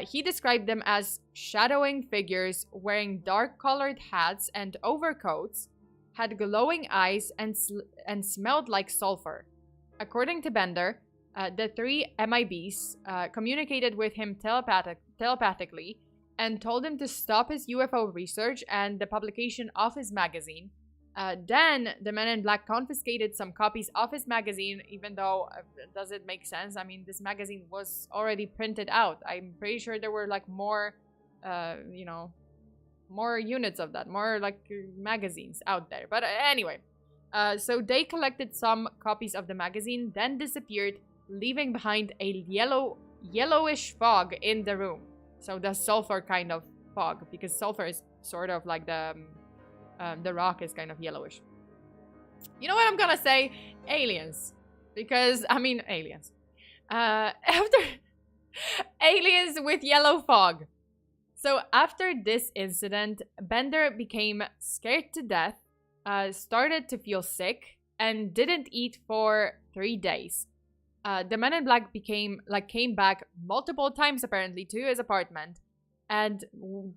He described them as shadowing figures wearing dark-colored hats and overcoats, had glowing eyes, and smelled like sulfur. According to Bender, the 3 MIBs communicated with him telepathically and told him to stop his UFO research and the publication of his magazine. Then the men in black confiscated some copies of his magazine, even though, does it make sense? I mean, this magazine was already printed out. I'm pretty sure there were like more, more units of that, more like magazines out there. But anyway, so they collected some copies of the magazine, then disappeared, leaving behind a yellowish fog in the room. So the sulfur kind of fog, because sulfur is sort of like the rock is kind of yellowish. You know what I'm gonna say? Aliens. Because, I mean, aliens. After aliens with yellow fog. So after this incident, Bender became scared to death, started to feel sick, and didn't eat for 3 days. The men in black came back multiple times apparently to his apartment, and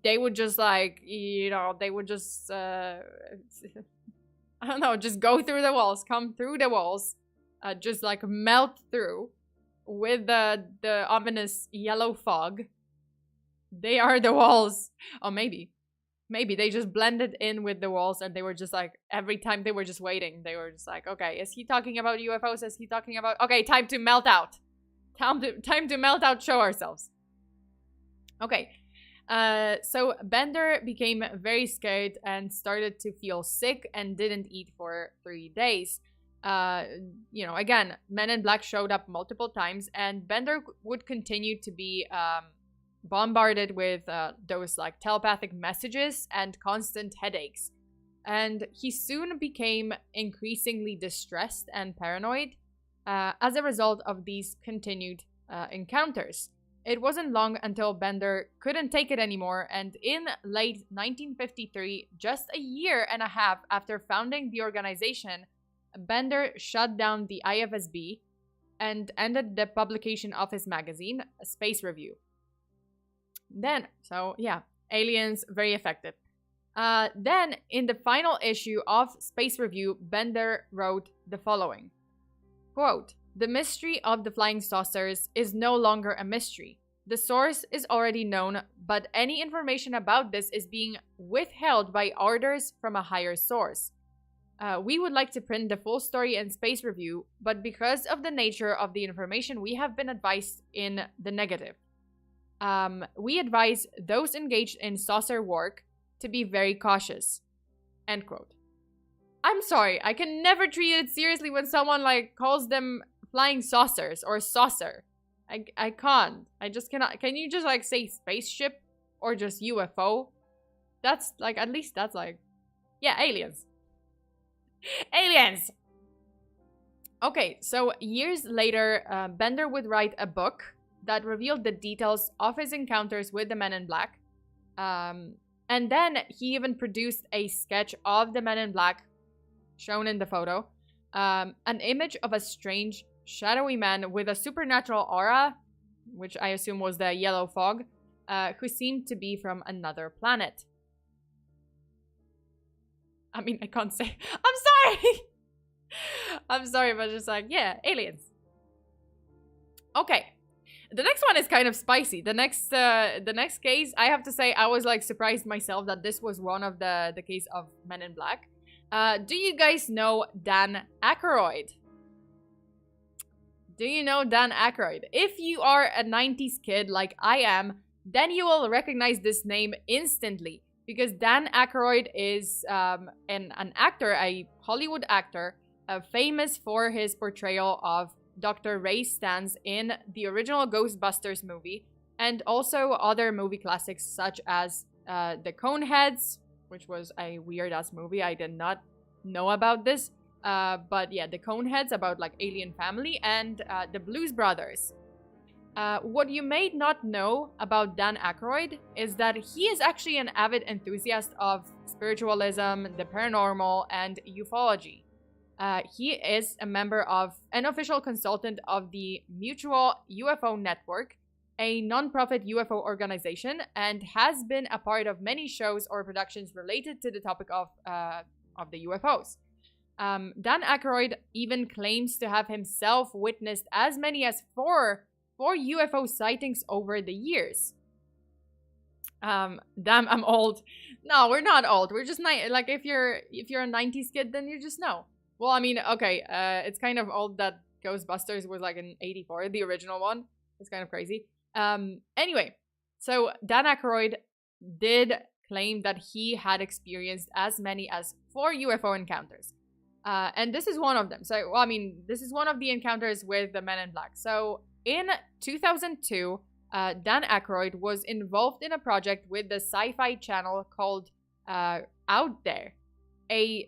they would just they would just I don't know, just go through the walls, come through the walls, just like melt through with the ominous yellow fog. They are the walls. Or maybe they just blended in with the walls, and they were just like, every time they were just waiting. They were just like, okay, is he talking about UFOs? Is he talking about... Okay, time to melt out. Time to melt out, show ourselves. Okay. So Bender became very scared and started to feel sick and didn't eat for 3 days. Again, men in black showed up multiple times, and Bender would continue to be... bombarded with those like telepathic messages and constant headaches. And he soon became increasingly distressed and paranoid as a result of these continued encounters. It wasn't long until Bender couldn't take it anymore, and in late 1953, just a year and a half after founding the organization, Bender shut down the IFSB and ended the publication of his magazine, Space Review. Then, so yeah, aliens, very effective. Then, in the final issue of Space Review, Bender wrote the following. Quote, "The mystery of the flying saucers is no longer a mystery. The source is already known, but any information about this is being withheld by orders from a higher source. We would like to print the full story in Space Review, but because of the nature of the information, we have been advised in the negative. We advise those engaged in saucer work to be very cautious." End quote. I'm sorry, I can never treat it seriously when someone like calls them flying saucers or saucer. I can't. I just cannot. Can you just like say spaceship or just UFO? That's like, at least that's like, yeah, aliens. Aliens! Okay, so years later, Bender would write a book that revealed the details of his encounters with the Men in Black. And then he even produced a sketch of the Men in Black, shown in the photo. An image of a strange, shadowy man with a supernatural aura, which I assume was the yellow fog, who seemed to be from another planet. I mean, I can't say... I'm sorry! I'm sorry, but just like, yeah, aliens. Okay. The next one is kind of spicy. The next case, I have to say, I was like surprised myself that this was one of the case of Men in Black. Do you guys know Dan Aykroyd? Do you know Dan Aykroyd? If you are a 90s kid like I am, then you will recognize this name instantly. Because Dan Aykroyd is an actor, a Hollywood actor, famous for his portrayal of Dr. Ray Stantz in the original Ghostbusters movie, and also other movie classics such as The Coneheads, which was a weird-ass movie. I did not know about this. But yeah, The Coneheads, about like alien family, and The Blues Brothers. What you may not know about Dan Aykroyd is that he is actually an avid enthusiast of spiritualism, the paranormal, and ufology. He is a member of, an official consultant of the Mutual UFO Network, a non-profit UFO organization, and has been a part of many shows or productions related to the topic of the UFOs. Dan Aykroyd even claims to have himself witnessed as many as four UFO sightings over the years. Damn, I'm old. No, we're not old. We're just like if you're a 90s kid, then you just know. Well, I mean, okay, it's kind of old that Ghostbusters was like in 84, the original one. It's kind of crazy. Anyway, so Dan Aykroyd did claim that he had experienced as many as 4 UFO encounters. And this is one of them. So, well, I mean, this is one of the encounters with the Men in Black. So, in 2002, Dan Aykroyd was involved in a project with the Sci-Fi Channel called Out There,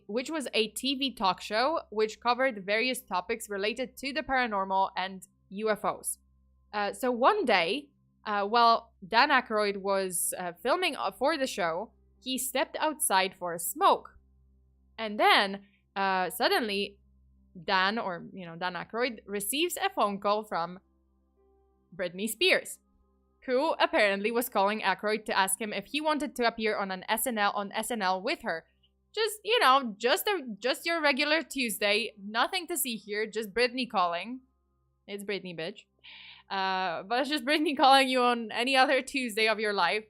which was a TV talk show which covered various topics related to the paranormal and UFOs. So one day, while Dan Aykroyd was filming for the show, he stepped outside for a smoke. And then, suddenly, Dan Aykroyd receives a phone call from Britney Spears, who apparently was calling Aykroyd to ask him if he wanted to appear on SNL with her. Just your regular Tuesday, nothing to see here, just Britney calling. It's Britney, bitch. But it's just Britney calling you on any other Tuesday of your life.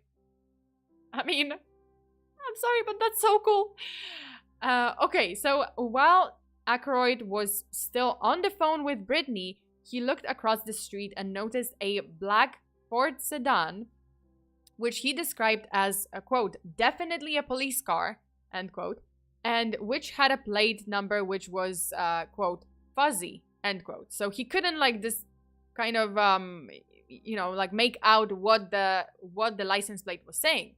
I mean, I'm sorry, but that's so cool. Okay, so while Aykroyd was still on the phone with Britney, he looked across the street and noticed a black Ford sedan, which he described as a quote, definitely a police car, end quote, and which had a plate number which was quote, fuzzy, end quote. So he couldn't like this kind of like make out what the license plate was saying.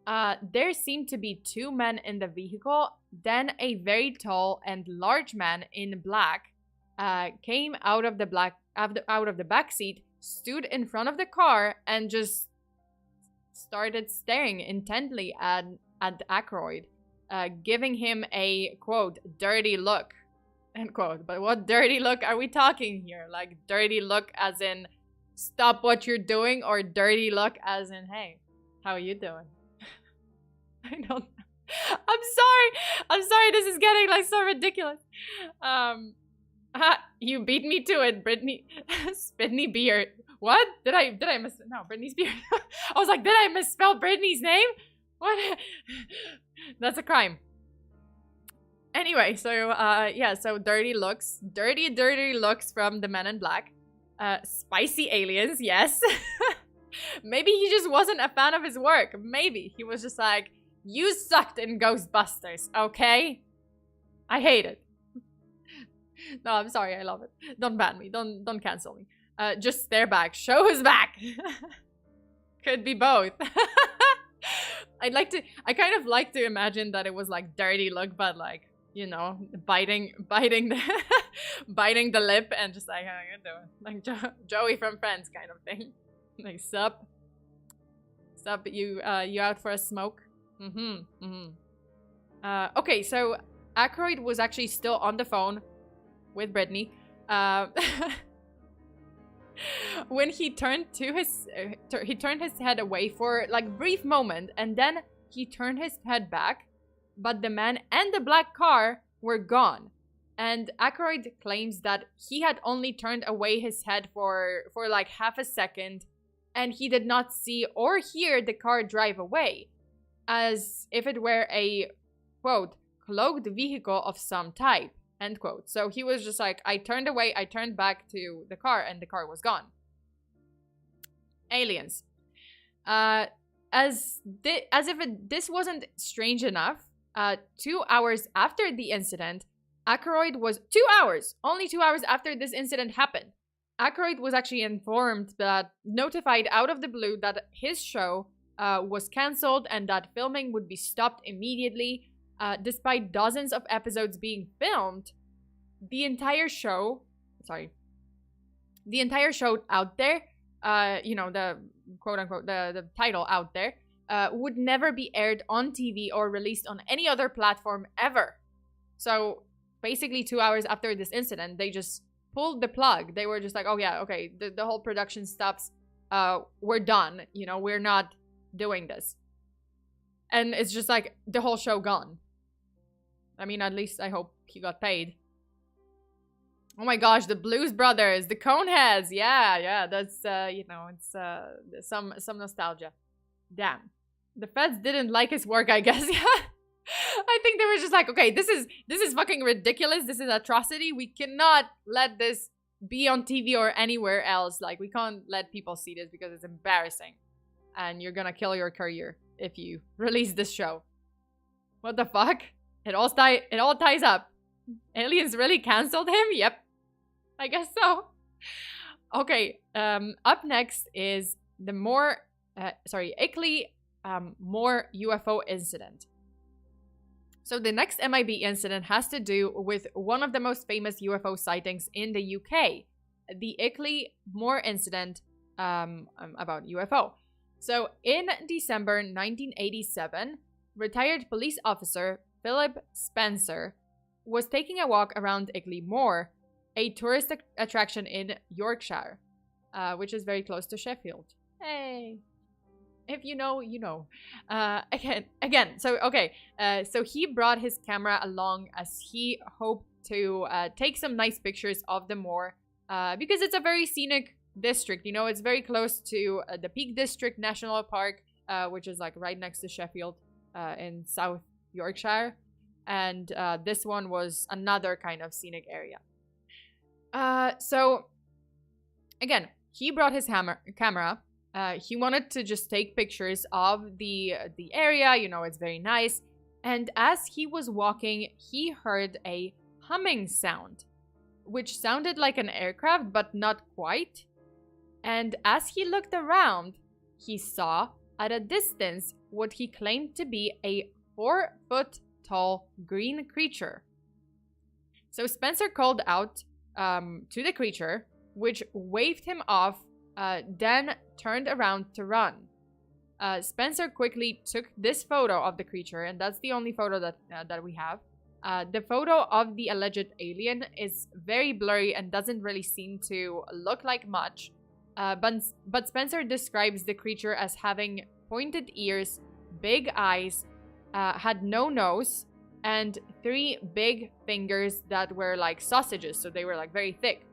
There seemed to be 2 men in the vehicle. Then a very tall and large man in black came out of the back seat, stood in front of the car, and just started staring intently at Aykroyd, giving him a quote, dirty look, end quote. But what dirty look are we talking here? Like dirty look as in stop what you're doing, or dirty look as in hey, how are you doing? I don't know. I'm sorry, this is getting like so ridiculous. You beat me to it, Britney. Britney Beard. What? Did I miss? No, Britney Spears. I was like, did I misspell Britney's name? What? That's a crime. Anyway, so so dirty looks from the Men in Black. Spicy aliens, yes. Maybe he just wasn't a fan of his work. Maybe he was just like, you sucked in Ghostbusters, okay? I hate it. No, I'm sorry, I love it. Don't ban me, don't cancel me. Just stare back, show his back. Could be both. I kind of like to imagine that it was like dirty look, but like, you know, biting the lip and just like, how you doing? Like Joey from Friends kind of thing. Like, sup, you out for a smoke? Okay, so Aykroyd was actually still on the phone with Britney when he turned his head away for like brief moment, and then he turned his head back, but the man and the black car were gone. And Aykroyd claims that he had only turned away his head for like half a second, and he did not see or hear the car drive away, as if it were a, quote, cloaked vehicle of some type, End quote. So he was just like, I turned away, I turned back to the car, and the car was gone. Aliens. As if this wasn't strange enough, 2 hours after the incident, Aykroyd was 2 hours, only 2 hours after this incident happened. Aykroyd was actually informed notified out of the blue that his show was cancelled and that filming would be stopped immediately. Despite dozens of episodes being filmed, the entire show out there, the quote unquote, the title out there, would never be aired on TV or released on any other platform ever. So basically 2 hours after this incident, they just pulled the plug. They were just like, oh yeah, okay, the whole production stops. We're done. We're not doing this. And it's just like the whole show gone. I mean, at least I hope he got paid. Oh my gosh, the Blues Brothers, the Coneheads. Yeah, that's, it's some nostalgia. Damn. The feds didn't like his work, I guess. Yeah. I think they were just like, okay, this is fucking ridiculous. This is atrocity. We cannot let this be on TV or anywhere else. Like, we can't let people see this because it's embarrassing. And you're gonna kill your career if you release this show. What the fuck? It all ties up. Aliens really canceled him? Yep. I guess so. Okay, up next is the Ilkley Moor UFO incident. So the next MIB incident has to do with one of the most famous UFO sightings in the UK, the Ilkley Moor incident about UFO. So in December 1987, retired police officer Philip Spencer was taking a walk around Ilkley Moor, a tourist attraction in Yorkshire, which is very close to Sheffield. Hey. If you know, you know. Again. So, okay. So he brought his camera along as he hoped to take some nice pictures of the moor because it's a very scenic district. It's very close to the Peak District National Park, which is like right next to Sheffield in South Yorkshire. And this one was another kind of scenic area. So, again, he brought his camera. He wanted to just take pictures of the area. It's very nice. And as he was walking, he heard a humming sound, which sounded like an aircraft, but not quite. And as he looked around, he saw at a distance what he claimed to be a 4-foot-tall green creature. So Spencer called out to the creature, which waved him off, then turned around to run. Spencer quickly took this photo of the creature, and that's the only photo that we have. The photo of the alleged alien is very blurry and doesn't really seem to look like much. But Spencer describes the creature as having pointed ears, big eyes, had no nose, and 3 big fingers that were like sausages, so they were like very thick.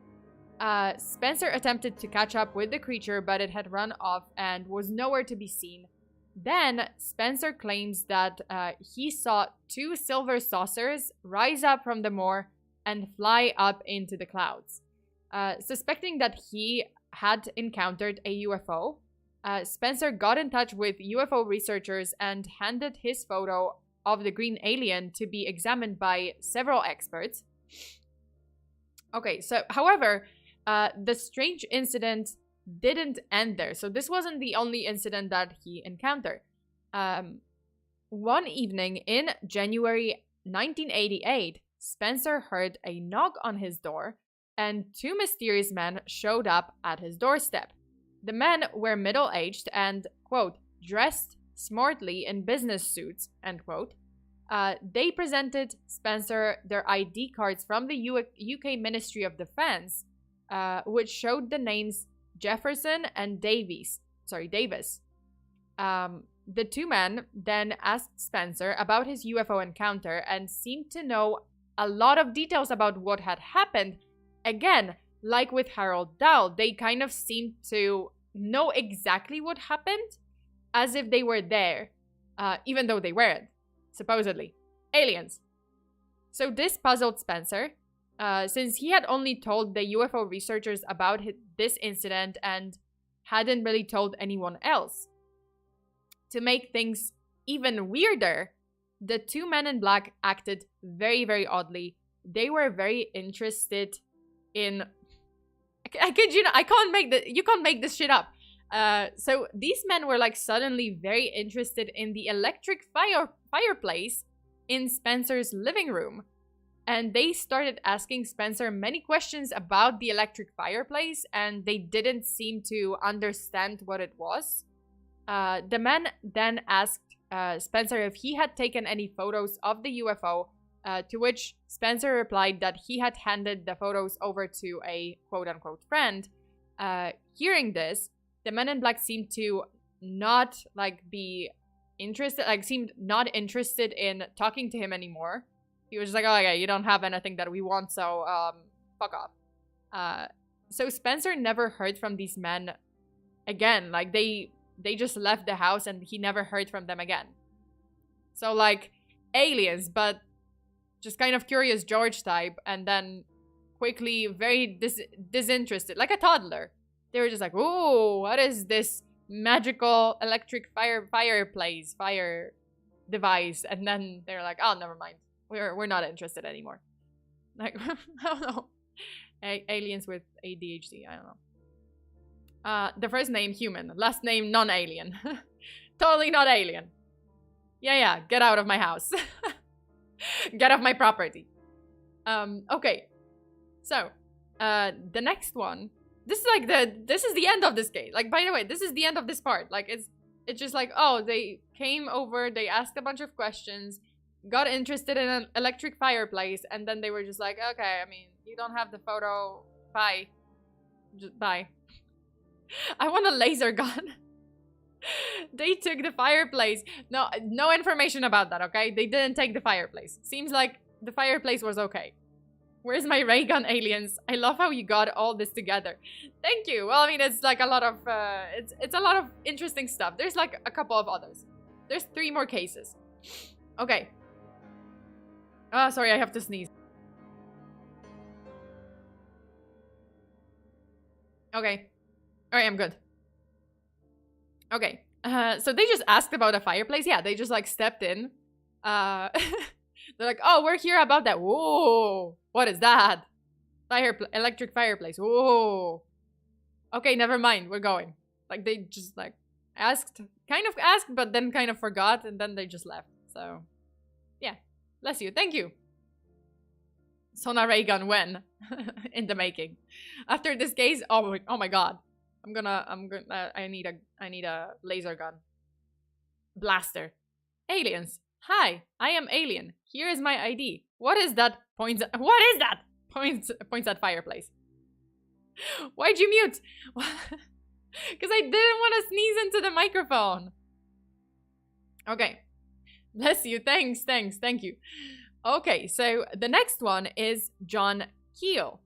Spencer attempted to catch up with the creature, but it had run off and was nowhere to be seen. Then Spencer claims that he saw 2 silver saucers rise up from the moor and fly up into the clouds. Suspecting that he had encountered a UFO, Spencer got in touch with UFO researchers and handed his photo of the green alien to be examined by several experts. Okay, so however, the strange incident didn't end there. So this wasn't the only incident that he encountered. One evening in January 1988, Spencer heard a knock on his door, and 2 mysterious men showed up at his doorstep. The men were middle-aged and, quote, dressed smartly in business suits, end quote. They presented Spencer their ID cards from the UK Ministry of Defence, which showed the names Jefferson and Davis. The 2 men then asked Spencer about his UFO encounter and seemed to know a lot of details about what had happened. Again, like with Harold Dahl, they kind of seemed to know exactly what happened, as if they were there, even though they weren't, supposedly. Aliens. So this puzzled Spencer, since he had only told the UFO researchers about this incident and hadn't really told anyone else. To make things even weirder, the two men in black acted very, very oddly. They were very interested in... I kid you not, you can't make this shit up. So these men were like suddenly very interested in the electric fireplace in Spencer's living room. And they started asking Spencer many questions about the electric fireplace, and they didn't seem to understand what it was. The men then asked Spencer if he had taken any photos of the UFO, to which Spencer replied that he had handed the photos over to a quote-unquote friend. Hearing this, the men in black seemed to not be interested, seemed not interested in talking to him anymore. He was just like, oh, okay, you don't have anything that we want, so fuck off. So Spencer never heard from these men again. Like, they just left the house and he never heard from them again. So, like, aliens, but just kind of Curious George type, and then quickly very disinterested, like a toddler. They were just like, ooh, what is this magical electric fireplace, fire device? And then they're like, oh, never mind. We're not interested anymore. Like, I don't know. Aliens with ADHD, I don't know. The first name, human. Last name, non-alien. Totally not alien. Yeah, get out of my house. Get off my property. Okay. So, the next one. This is the end of this case. Like, by the way, this is the end of this part. Like, it's just like, oh, they came over, they asked a bunch of questions, got interested in an electric fireplace, and then they were just like, okay, I mean, you don't have the photo, bye. Just bye. I want a laser gun. They took the fireplace. No information about that, okay? They didn't take the fireplace. Seems like the fireplace was okay. Where's my ray gun, aliens? I love how you got all this together. Thank you. Well, I mean, it's like a lot of, it's a lot of interesting stuff. There's like a couple of others. There's 3 more cases. Okay. Oh, sorry, I have to sneeze. Okay. Alright, I'm good. Okay. So they just asked about a fireplace. Yeah, they just like stepped in. They're like, oh, we're here about that. Whoa. What is that? Electric fireplace. Whoa. Okay, never mind. We're going. Like, they just like kind of asked, but then kind of forgot, and then they just left. So, yeah. Bless you. Thank you. Sona ray gun when? In the making. After this case, oh my god. I need a laser gun. Blaster. Aliens. Hi, I am alien. Here is my ID. What is that? What is that? Points at fireplace. Why'd you mute? Because I didn't want to sneeze into the microphone. Okay. Bless you. Thanks. Thank you. Okay, so the next one is John Keel.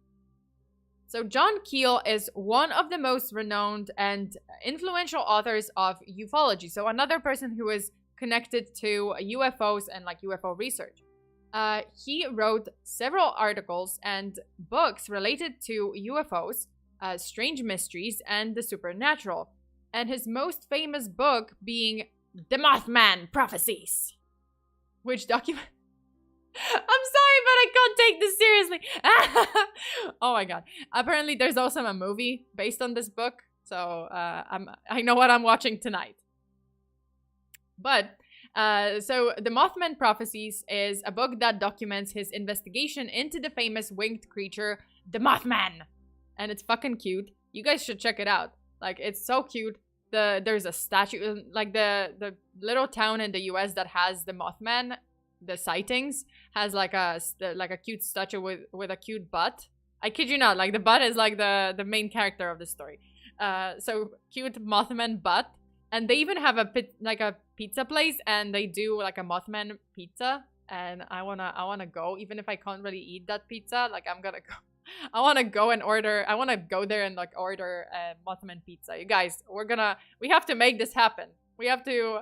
So John Keel is one of the most renowned and influential authors of ufology. So another person who is connected to UFOs and like UFO research. He wrote several articles and books related to UFOs, strange mysteries, and the supernatural. And his most famous book being The Mothman Prophecies, which documents... I'm sorry, but I can't take this seriously. Oh my god. Apparently there's also a movie based on this book. So I know what I'm watching tonight. But so The Mothman Prophecies is a book that documents his investigation into the famous winged creature, the Mothman. And it's fucking cute. You guys should check it out. Like, it's so cute. There's a statue, like the little town in the US that has the Mothman, the sightings, has like a cute statue with a cute butt. I kid you not, like the butt is like the main character of the story. So cute Mothman butt, and they even have a pizza place, and they do like a Mothman pizza. And I wanna go, even if I can't really eat that pizza. Like, I'm gonna go. I wanna go and order. I wanna go there and like order a Mothman pizza. You guys, we have to make this happen. We have to,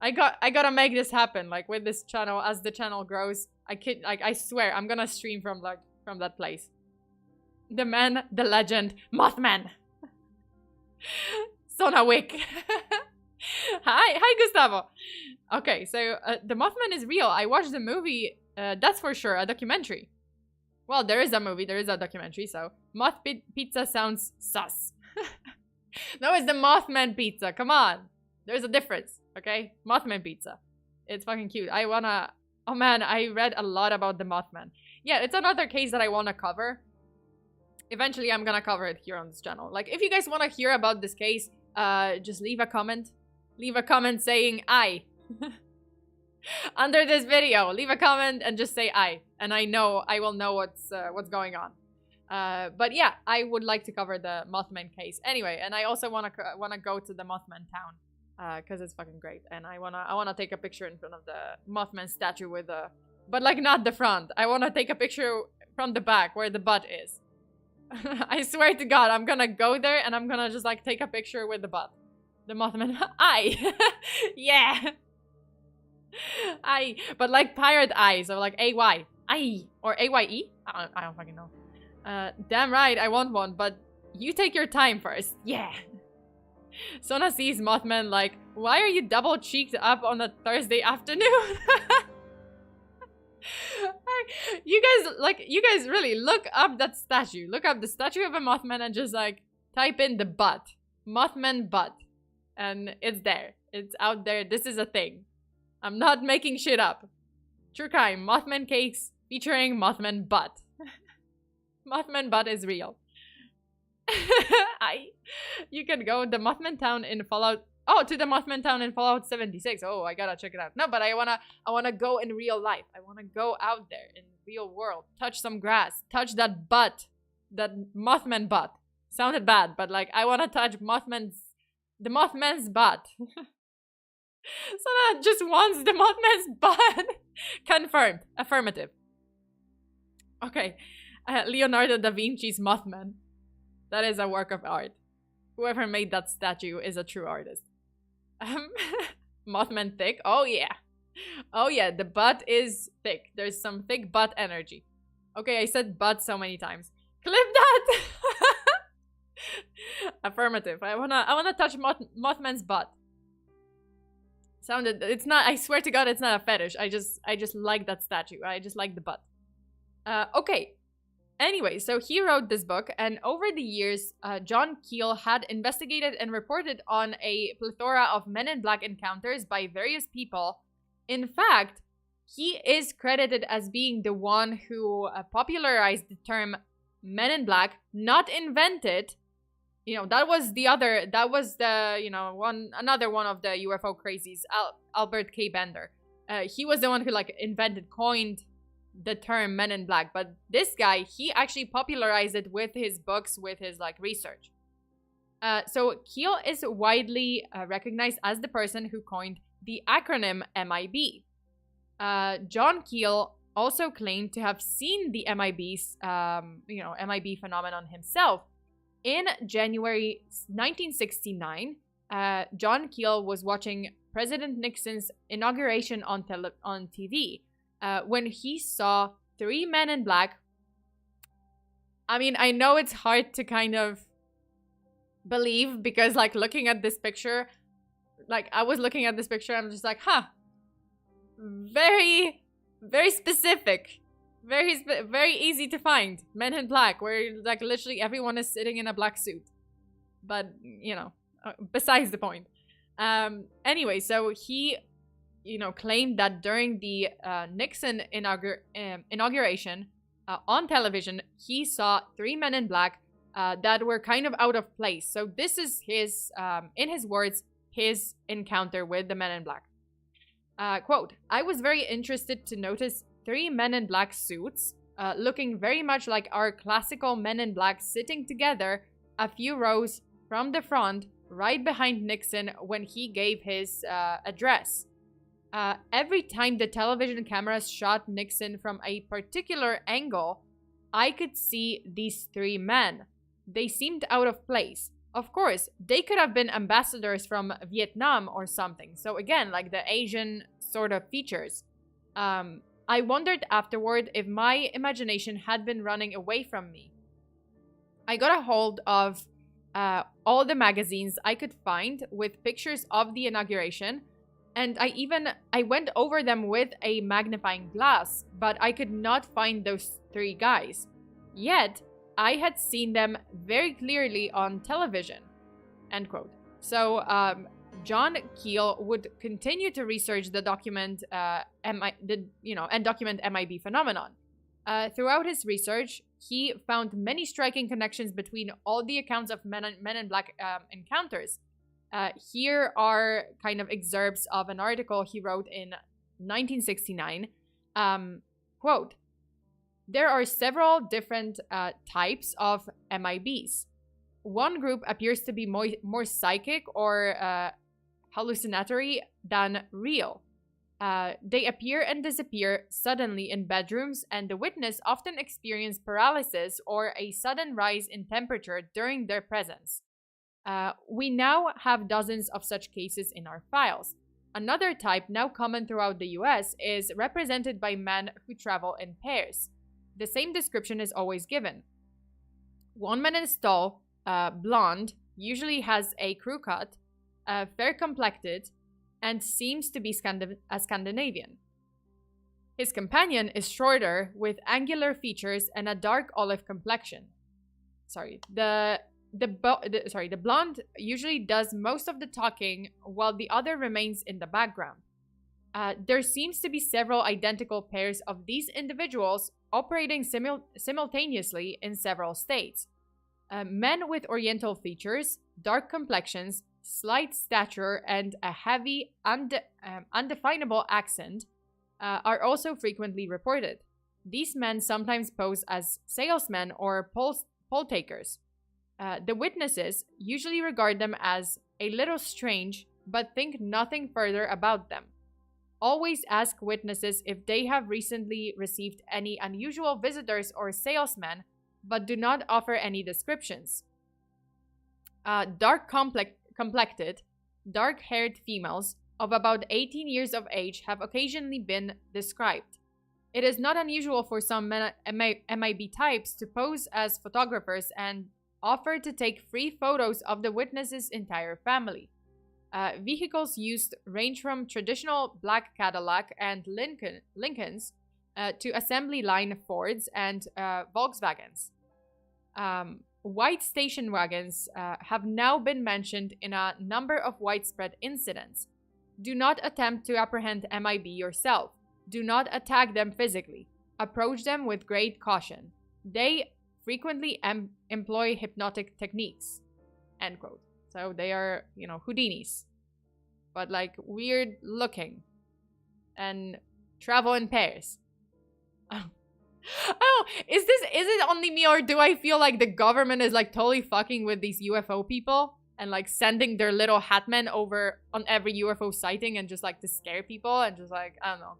I gotta make this happen, like, with this channel. As the channel grows, I swear, I'm gonna stream from that place. The man, the legend, Mothman. Sonawick. Hi, Gustavo. Okay, so the Mothman is real. I watched the movie, that's for sure, a documentary. Well, there is a movie, there is a documentary, so Moth Pizza sounds sus. No, it's the Mothman Pizza, come on. There's a difference, okay? Mothman Pizza. It's fucking cute. Oh man, I read a lot about the Mothman. Yeah, it's another case that I wanna cover. Eventually, I'm gonna cover it here on this channel. Like, if you guys wanna hear about this case, just leave a comment. Leave a comment saying I. Under this video, leave a comment and just say I. And I will know what's going on. But yeah, I would like to cover the Mothman case anyway. And I also wanna go to the Mothman town, cause it's fucking great. And I wanna take a picture in front of the Mothman statue with but like not the front. I wanna take a picture from the back where the butt is. I swear to God, I'm gonna go there and I'm gonna just like take a picture with the butt. The Mothman. I. Yeah. I. But like pirate eyes, or like AY. I. Or AYE? I don't fucking know. Damn right, I want one, but you take your time first. Yeah. Sona sees Mothman like, why are you double cheeked up on a Thursday afternoon? You guys really look up that statue. Look up the statue of a Mothman and just like type in the butt. Mothman butt. And it's there. It's out there. This is a thing. I'm not making shit up. True crime. Mothman cakes featuring Mothman butt. Mothman butt is real. You can go the Mothman town in Fallout. Oh, to the Mothman town in Fallout 76. Oh, I gotta check it out. No, but I wanna go in real life. I wanna go out there in real world. Touch some grass. Touch that butt. That Mothman butt. Sounded bad, but like I wanna touch the Mothman's butt. So that just wants the Mothman's butt. Confirmed. Affirmative. Okay. Leonardo da Vinci's Mothman. That is a work of art. Whoever made that statue is a true artist. Mothman thick? Oh yeah. Oh yeah, the butt is thick. There's some thick butt energy. Okay, I said butt so many times. Clip that! Affirmative. I wanna touch Mothman's butt. It's not, I swear to God, it's not a fetish. I just like that statue. I just like the butt. Okay. Anyway, so he wrote this book, and over the years, John Keel had investigated and reported on a plethora of Men in Black encounters by various people. In fact, he is credited as being the one who popularized the term Men in Black, not invented. You know, that was the, you know, another one of the UFO crazies, Albert K. Bender. He was the one who, like, coined the term Men in Black, but this guy, he actually popularized it with his books, with his like research. So Keel is widely recognized as the person who coined the acronym MIB. John Keel also claimed to have seen the MIB's, MIB phenomenon himself. In January 1969, John Keel was watching President Nixon's inauguration on TV. When he saw 3 men in black. I mean, I know it's hard to kind of believe because, like, looking at this picture, like, I was looking at this picture, I'm just like, huh. Very, very specific. Very easy to find. Men in black, where, like, literally everyone is sitting in a black suit. But, you know, besides the point. Anyway, so he... claimed that during the Nixon inauguration on television, he saw 3 men in black that were kind of out of place. So this is his, in his words, his encounter with the men in black. Quote, I was very interested to notice 3 men in black suits, looking very much like our classical men in black sitting together a few rows from the front, right behind Nixon when he gave his address. Every time the television cameras shot Nixon from a particular angle, I could see these 3 men. They seemed out of place, Of course, they could have been ambassadors from Vietnam or something. So again, like the Asian sort of features. I wondered afterward if my imagination had been running away from me. I got a hold of all the magazines I could find with pictures of the inauguration, and I went over them with a magnifying glass, but I could not find those three guys. Yet, I had seen them very clearly on television. End quote. So, John Keel would continue to research the document, document MIB phenomenon. Throughout his research, he found many striking connections between all the accounts of Men in Black encounters. Here are kind of excerpts of an article he wrote in 1969. Quote, "There are several different types of MIBs. One group appears to be more psychic or hallucinatory than real. They appear and disappear suddenly in bedrooms, and the witness often experiences paralysis or a sudden rise in temperature during their presence. We now have dozens of such cases in our files. Another type, now common throughout the US, is represented by men who travel in pairs. The same description is always given. One man is tall, blonde, usually has a crew cut, fair-complected, and seems to be Scandinavian. His companion is shorter, with angular features and a dark olive complexion. The blonde usually does most of the talking, while the other remains in the background. There seems to be several identical pairs of these individuals operating simultaneously in several states. Men with oriental features, dark complexions, slight stature, and a heavy, undefinable accent are also frequently reported. These men sometimes pose as salesmen or poll takers. The witnesses usually regard them as a little strange, but think nothing further about them. Always ask witnesses if they have recently received any unusual visitors or salesmen, but do not offer any descriptions. Dark-complected, dark-haired females of about 18 years of age have occasionally been described. It is not unusual for some MIB types to pose as photographers and offer to take free photos of the witness's entire family. Vehicles used range from traditional black Cadillac and Lincolns to assembly line Fords and Volkswagens. White station wagons have now been mentioned in a number of widespread incidents. Do not attempt to apprehend MIB yourself. Do not attack them physically. Approach them with great caution. They frequently employ hypnotic techniques." End quote. So they are, Houdinis, but like weird looking and travel in pairs. Oh, is it only me, or do I feel like the government is like totally fucking with these UFO people and like sending their little hat men over on every UFO sighting and just like to scare people and just like, I don't know.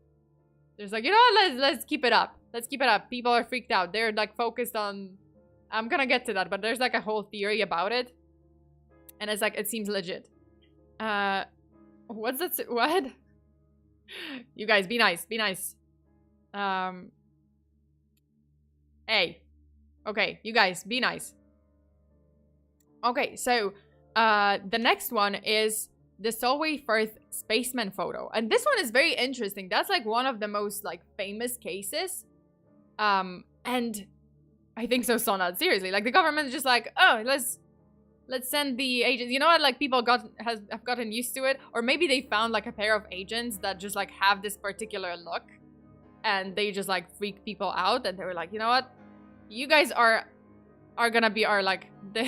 There's like, let's keep it up. Let's keep it up. People are freaked out. They're like focused on, I'm gonna get to that, but there's like a whole theory about it. And it's like, it seems legit. What's that? What? You guys, be nice. Be nice. Hey. Okay, you guys, be nice. Okay, so the next one is the Solway Firth Spaceman photo. And this one is very interesting. That's like one of the most like famous cases. And I think so not seriously. Like the government is just like, oh, let's send the agents. You know what? Like people have gotten used to it. Or maybe they found like a pair of agents that just like have this particular look. And they just like freak people out. And they were like, you know what? You guys are gonna be our like the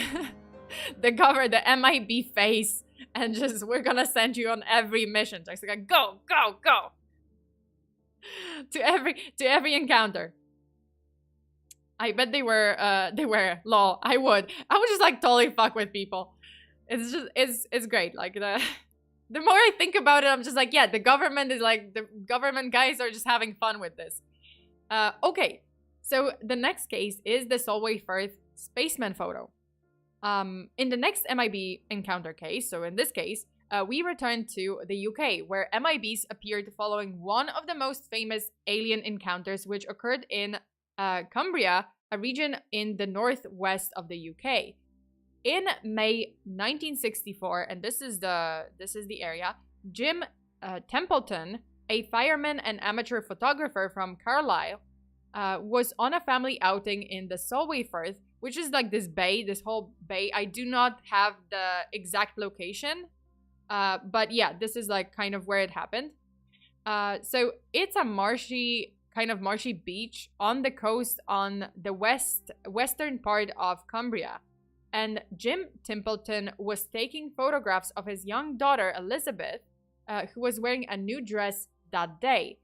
MIB face. And just we're gonna send you on every mission. Just like go to every encounter. I bet they were lol. I would just like totally fuck with people. It's great. Like the more I think about it, I'm just like, yeah, the government guys are just having fun with this. Okay, so the next case is the Solway Firth Spaceman photo. In the next MIB encounter case, so in this case, we return to the UK, where MIBs appeared following one of the most famous alien encounters, which occurred in Cumbria, a region in the northwest of the UK. In May 1964, and this is the area, Jim Templeton, a fireman and amateur photographer from Carlisle, was on a family outing in the Solway Firth, which is like this bay, this whole bay. I do not have the exact location, but yeah, this is like kind of where it happened. So it's a kind of marshy beach on the coast on the western part of Cumbria. And Jim Templeton was taking photographs of his young daughter, Elizabeth, who was wearing a new dress that day.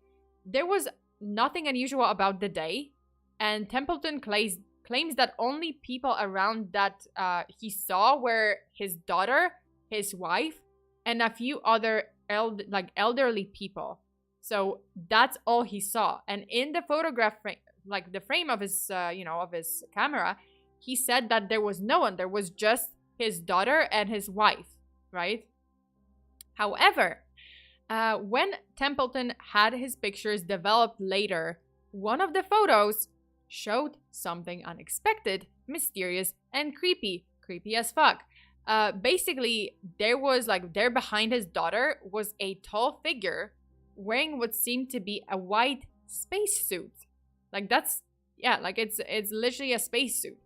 There was nothing unusual about the day, and Templeton claims that only people around that he saw were his daughter, his wife, and a few other elderly people. So that's all he saw. And in the photograph frame, like the frame of his of his camera, he said that there was no one. There was just his daughter and his wife, right? However, when Templeton had his pictures developed later, one of the photos showed something unexpected, mysterious, and creepy. Creepy as fuck. Basically, there behind his daughter was a tall figure wearing what seemed to be a white spacesuit. Like it's literally a spacesuit.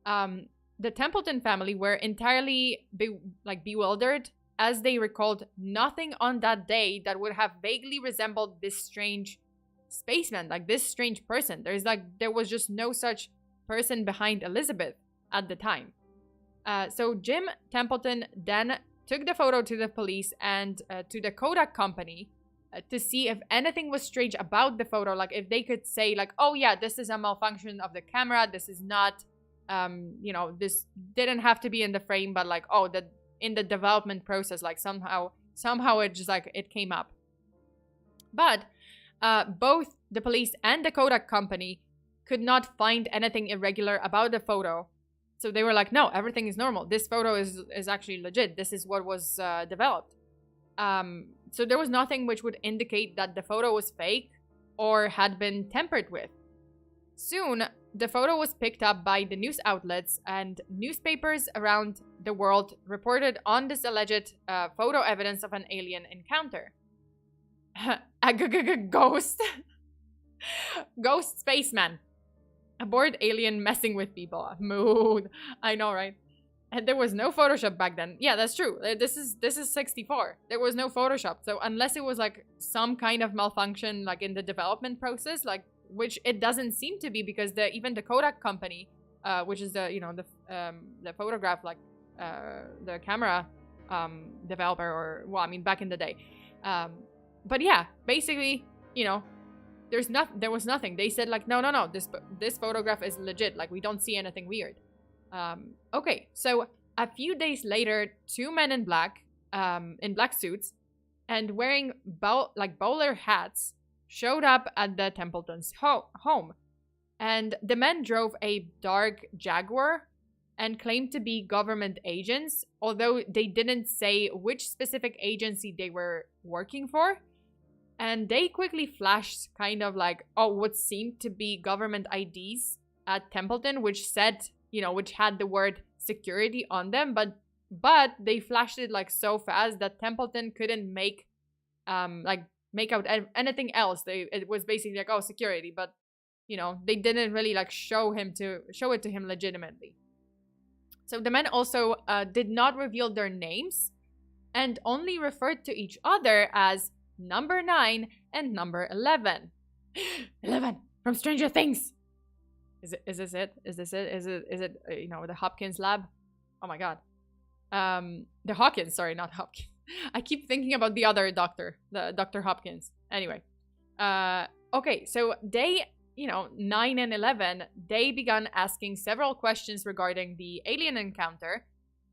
The Templeton family were entirely bewildered, as they recalled nothing on that day that would have vaguely resembled this strange spaceman, like this strange person. There was just no such person behind Elizabeth at the time. So Jim Templeton then took the photo to the police and to the Kodak company to see if anything was strange about the photo, like if they could say like, oh yeah, this is a malfunction of the camera, this is not this didn't have to be in the frame, but like, oh, that in the development process, like somehow it just like it came up. But both the police and the Kodak company could not find anything irregular about the photo. So they were like, no, everything is normal. This photo is actually legit. This is what was developed. So there was nothing which would indicate that the photo was fake or had been tampered with. Soon, the photo was picked up by the news outlets, and newspapers around the world reported on this alleged photo evidence of an alien encounter. A ghost. Ghost spaceman. Aboard alien messing with people. Mood. I know, right? And there was no Photoshop back then. Yeah, that's true. This is 64. There was no Photoshop. So unless it was like some kind of malfunction like in the development process, like which it doesn't seem to be, because even the Kodak company, which is the photograph the camera developer, or well, I mean back in the day. But yeah, basically, there was nothing. They said like, no, this photograph is legit. Like we don't see anything weird. Okay, so a few days later, two men in black suits and wearing bowler hats showed up at the Templeton's home. And the men drove a dark Jaguar and claimed to be government agents, although they didn't say which specific agency they were working for. And they quickly flashed kind of like, what seemed to be government IDs at Templeton, which said, which had the word security on them, but they flashed it like so fast that Templeton couldn't make out anything else. It was basically like, security, but they didn't really like show it to him legitimately. So the men also did not reveal their names and only referred to each other as number 9 and number 11. 11 from Stranger Things. Is this it? Is it the Hopkins lab? Oh my god. The Hawkins, sorry, not Hopkins. I keep thinking about the other doctor, the Dr. Hopkins. Anyway. Okay, so day 9 and 11, they began asking several questions regarding the alien encounter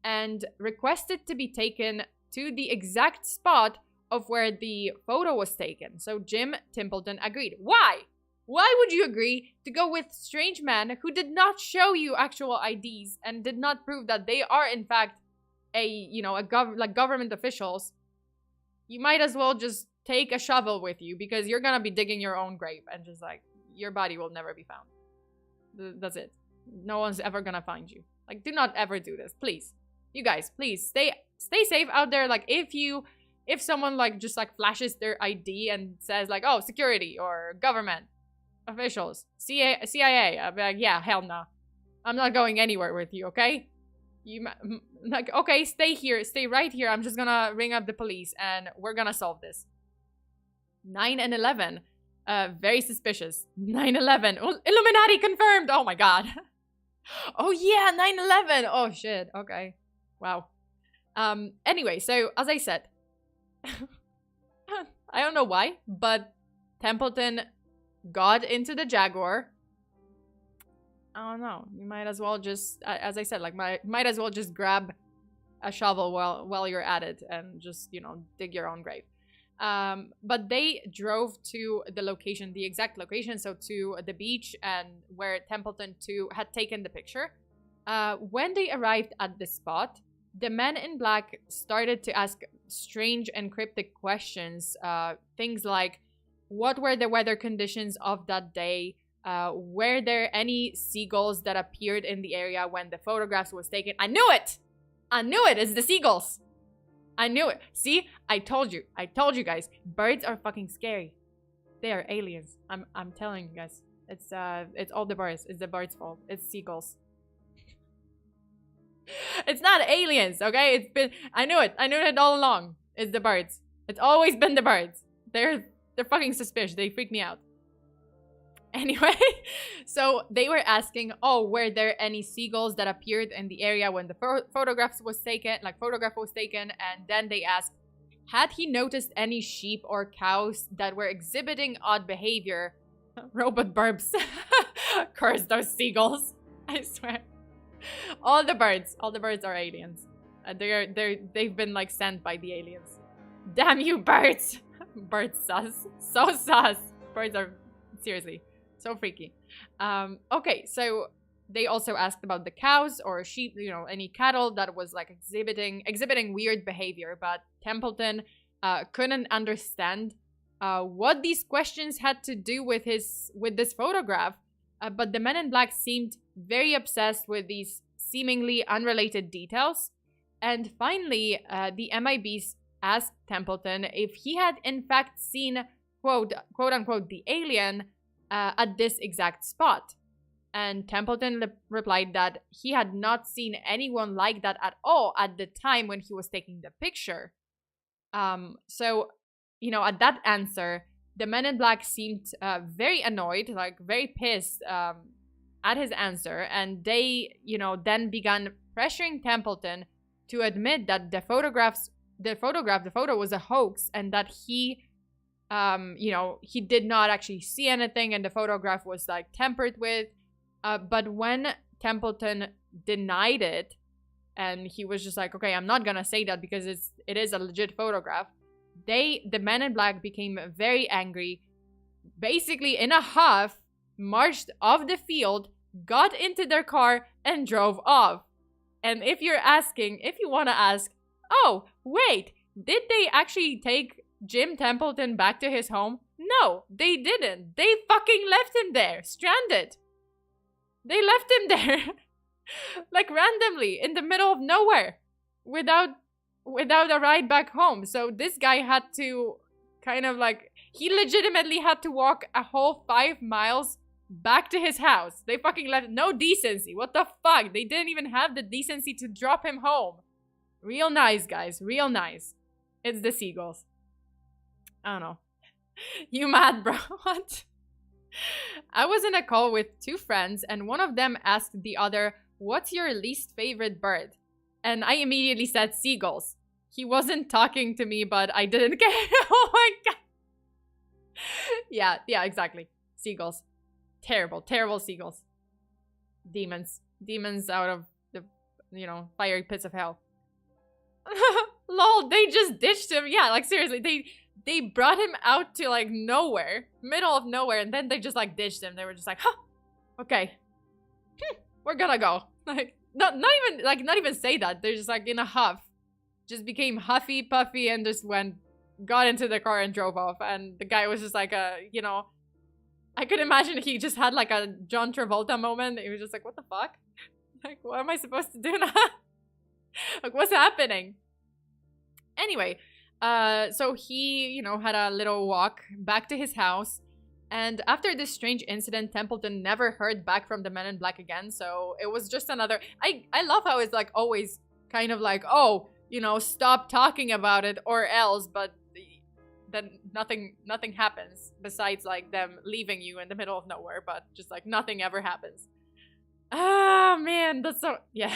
and requested to be taken to the exact spot of where the photo was taken. So Jim Templeton agreed. Why? Why would you agree to go with strange men who did not show you actual IDs and did not prove that they are in fact government officials? You might as well just take a shovel with you because you're gonna be digging your own grave and just like your body will never be found. That's it. No one's ever gonna find you. Like, do not ever do this, please. You guys, please stay safe out there. Like, if someone like just like flashes their ID and says like, oh, security or government officials, CIA, I'll be like, yeah, hell no. I'm not going anywhere with you, okay? You like, okay, stay here, stay right here. I'm just gonna ring up the police and we're gonna solve this. 9 and 11, very suspicious. 9/11, Illuminati confirmed. Oh my god. Oh yeah, 9/11. Oh shit. Okay. Wow. Anyway, so as I said, I don't know why, but Templeton got into the Jaguar. I don't know. You might as well just, as I said, like might as well just grab a shovel while you're at it and just, you know, dig your own grave. But they drove to the location, the exact location, so to the beach and where Templeton 2 had taken the picture. When they arrived at the spot, the men in black started to ask strange and cryptic questions. Things like, what were the weather conditions of that day? Were there any seagulls that appeared in the area when the photographs was taken? I knew it! I knew it! It's the seagulls! I knew it. See? I told you guys. Birds are fucking scary. They are aliens. I'm telling you guys. It's all the birds. It's the birds' fault. It's seagulls. It's not aliens, okay? It's been, I knew it all along. It's the birds. It's always been the birds. They're fucking suspicious. They freak me out. Anyway, so they were asking, oh, were there any seagulls that appeared in the area when the photograph was taken? And then they asked, had he noticed any sheep or cows that were exhibiting odd behavior? Robot burps. Curse those seagulls. I swear. All the birds are aliens. They've been like sent by the aliens. Damn you, birds. Birds sus. So sus. Birds are seriously so freaky. Okay, so they also asked about the cows or sheep, you know, any cattle that was like exhibiting weird behavior, but Templeton couldn't understand what these questions had to do with this photograph. But the men in black seemed very obsessed with these seemingly unrelated details. And finally, the MIBs asked Templeton if he had in fact seen, quote unquote, the alien at this exact spot. And Templeton replied that he had not seen anyone like that at all at the time when he was taking the picture. So, you know, at that answer, the men in black seemed very annoyed, like very pissed at his answer. And they, you know, then began pressuring Templeton to admit that the photo was a hoax and that he, you know, he did not actually see anything and the photograph was like tampered with. But when Templeton denied it and he was just like, okay, I'm not gonna say that because it is a legit photograph, the men in black became very angry, basically in a huff, marched off the field, got into their car and drove off. And if you want to ask, oh, wait, did they actually take Jim Templeton back to his home? No, they didn't. They fucking left him there, stranded. They left him there, like randomly, in the middle of nowhere, without a ride back home. So this guy had to kind of like, he legitimately had to walk a whole 5 miles back to his house. They fucking left, no decency. What the fuck? They didn't even have the decency to drop him home. Real nice, guys, real nice. It's the seagulls. I don't know. You mad, bro? What? I was in a call with 2 friends and one of them asked the other, what's your least favorite bird? And I immediately said seagulls. He wasn't talking to me, but I didn't care. Oh my god. Yeah, exactly. Seagulls. Terrible, terrible seagulls. Demons. Demons out of the, you know, fiery pits of hell. Lol, they just ditched him. Yeah, like seriously, they brought him out to like nowhere, middle of nowhere, and then they just like ditched him. They were just like, huh, okay, we're gonna go. Like, not even say that. They're just like in a huff, just became huffy puffy and just got into the car and drove off. And the guy was just like you know, I could imagine he just had like a John Travolta moment. He was just like, what the fuck? Like, what am I supposed to do now? Like, what's happening? Anyway, so he, you know, had a little walk back to his house. And after this strange incident, Templeton never heard back from the Men in Black again. So it was just another... I love how it's like always kind of like, oh, you know, stop talking about it or else. But then nothing happens besides like them leaving you in the middle of nowhere. But just like nothing ever happens. Ah, man, that's so... Yeah.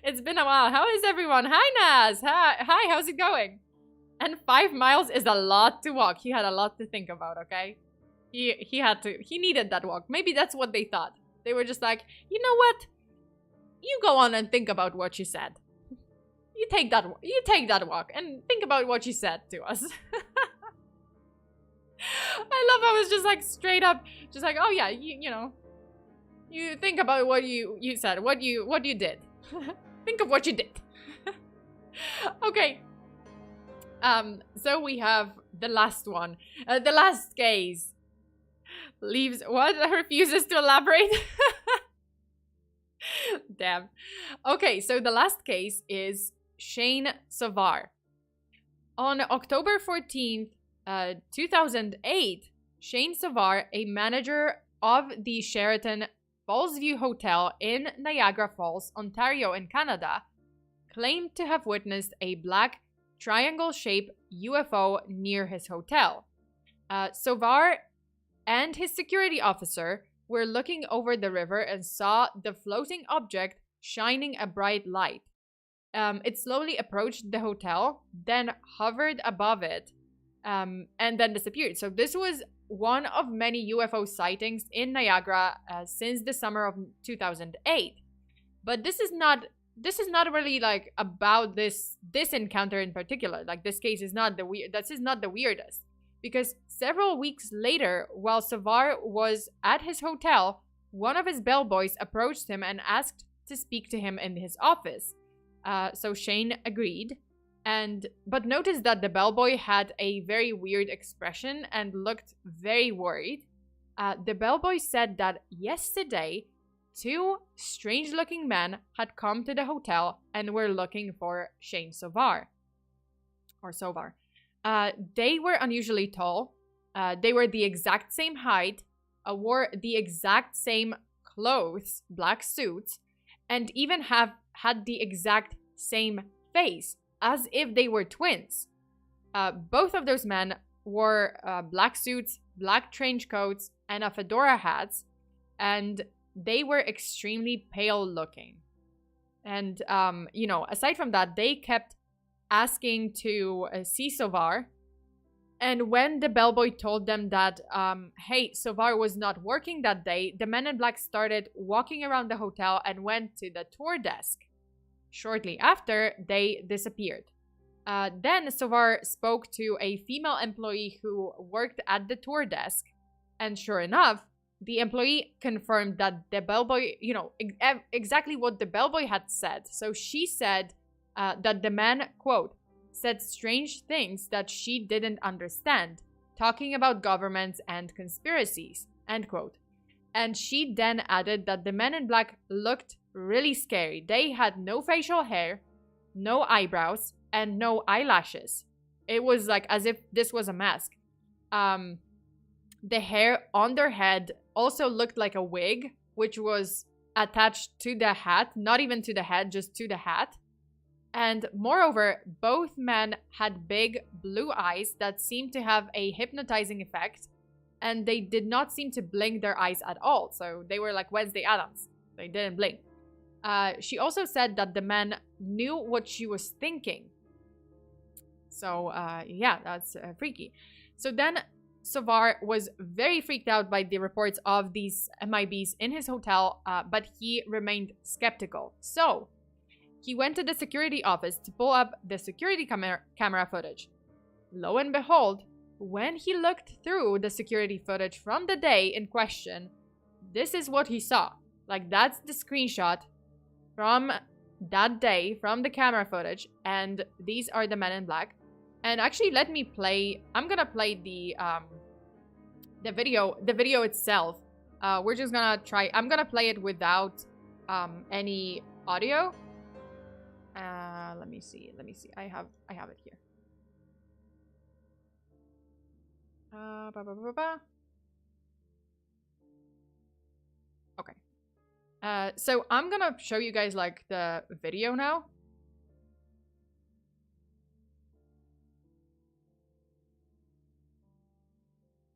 It's been a while. How is everyone? Hi, Naz. Hi, how's it going? And 5 miles is a lot to walk. He had a lot to think about, okay? He needed that walk. Maybe that's what they thought. They were just like, you know what? You go on and think about what you said. You take that walk and think about what you said to us. I love how it's just like straight up, just like, oh yeah, you know, you think about what you said, what you did. Think of what you did. Okay. So we have the last one. The last case. Leaves what? Refuses to elaborate. Damn. Okay, so the last case is Shane Sovar. On October 14th, 2008, Shane Sovar, a manager of the Sheraton Fallsview Hotel in Niagara Falls, Ontario in Canada, claimed to have witnessed a black triangle-shaped UFO near his hotel. Sovar and his security officer were looking over the river and saw the floating object shining a bright light. It slowly approached the hotel, then hovered above it, and then disappeared. So this was one of many UFO sightings in Niagara since the summer of 2008. But this is not really like about this encounter in particular. Like, this case is not this is not the weirdest, because several weeks later, while Sovar was at his hotel, one of his bellboys approached him and asked to speak to him in his office. So Shane agreed, but noticed that the bellboy had a very weird expression and looked very worried. The bellboy said that yesterday, 2 strange-looking men had come to the hotel and were looking for Shane Sovar. Or Sovar. They were unusually tall. They were the exact same height, wore the exact same clothes, black suits, and even had the exact same face, as if they were twins. Both of those men wore black suits, black trench coats, and fedora hats, and they were extremely pale looking. And, you know, aside from that, they kept asking to see Sovar. And when the bellboy told them that, hey, Sovar was not working that day, the men in black started walking around the hotel and went to the tour desk. Shortly after, they disappeared. Then Sovar spoke to a female employee who worked at the tour desk. And sure enough, the employee confirmed that the bellboy, you know, exactly what the bellboy had said. So she said that the man, quote, said strange things that she didn't understand, talking about governments and conspiracies, end quote. And she then added that the men in black looked really scary. They had no facial hair, no eyebrows, and no eyelashes. It was like as if this was a mask. The hair on their head also looked like a wig, which was attached to the hat, not even to the head, just to the hat. And moreover, both men had big blue eyes that seemed to have a hypnotizing effect, and they did not seem to blink their eyes at all. So they were like Wednesday Addams. They didn't blink. She also said that the men knew what she was thinking. So, yeah, that's freaky. So then Sovar was very freaked out by the reports of these MIBs in his hotel, but he remained skeptical. So he went to the security office to pull up the security camera footage. lo and behold, when he looked through the security footage from the day in question, this is what he saw. Like, that's the screenshot from that day, from the camera footage, and these are the men in black. And actually, let me play, I'm gonna play the video itself. We're just gonna try, I'm gonna play it without any audio. Let me see, I have it here. Okay. So I'm gonna show you guys like the video now.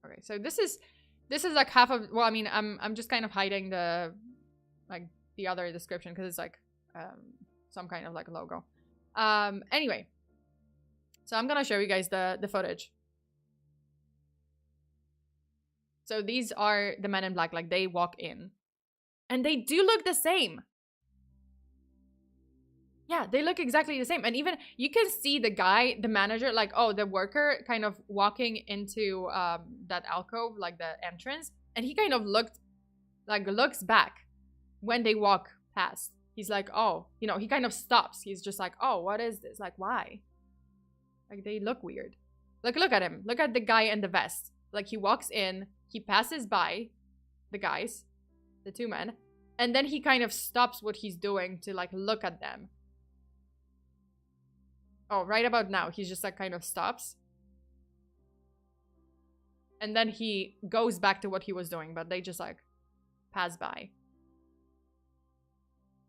Okay, so this is like half of, well, I mean, I'm just kind of hiding the like the other description because it's like some kind of like logo. Anyway, so I'm gonna show you guys the footage. So these are the men in black, like they walk in. And they do look the same. Yeah, they look exactly the same. And even, you can see the guy, the manager, like, oh, the worker kind of walking into that alcove, like the entrance. And he kind of looks back when they walk past. He's like, oh, you know, he kind of stops. He's just like, oh, what is this? Like, why? Like, they look weird. Like, look at him. Look at the guy in the vest. Like, he walks in, he passes by the guys, the two men, and then he kind of stops what he's doing to, like, look at them. Oh, right about now, he's just, like, kind of stops. And then he goes back to what he was doing, but they just, like, pass by.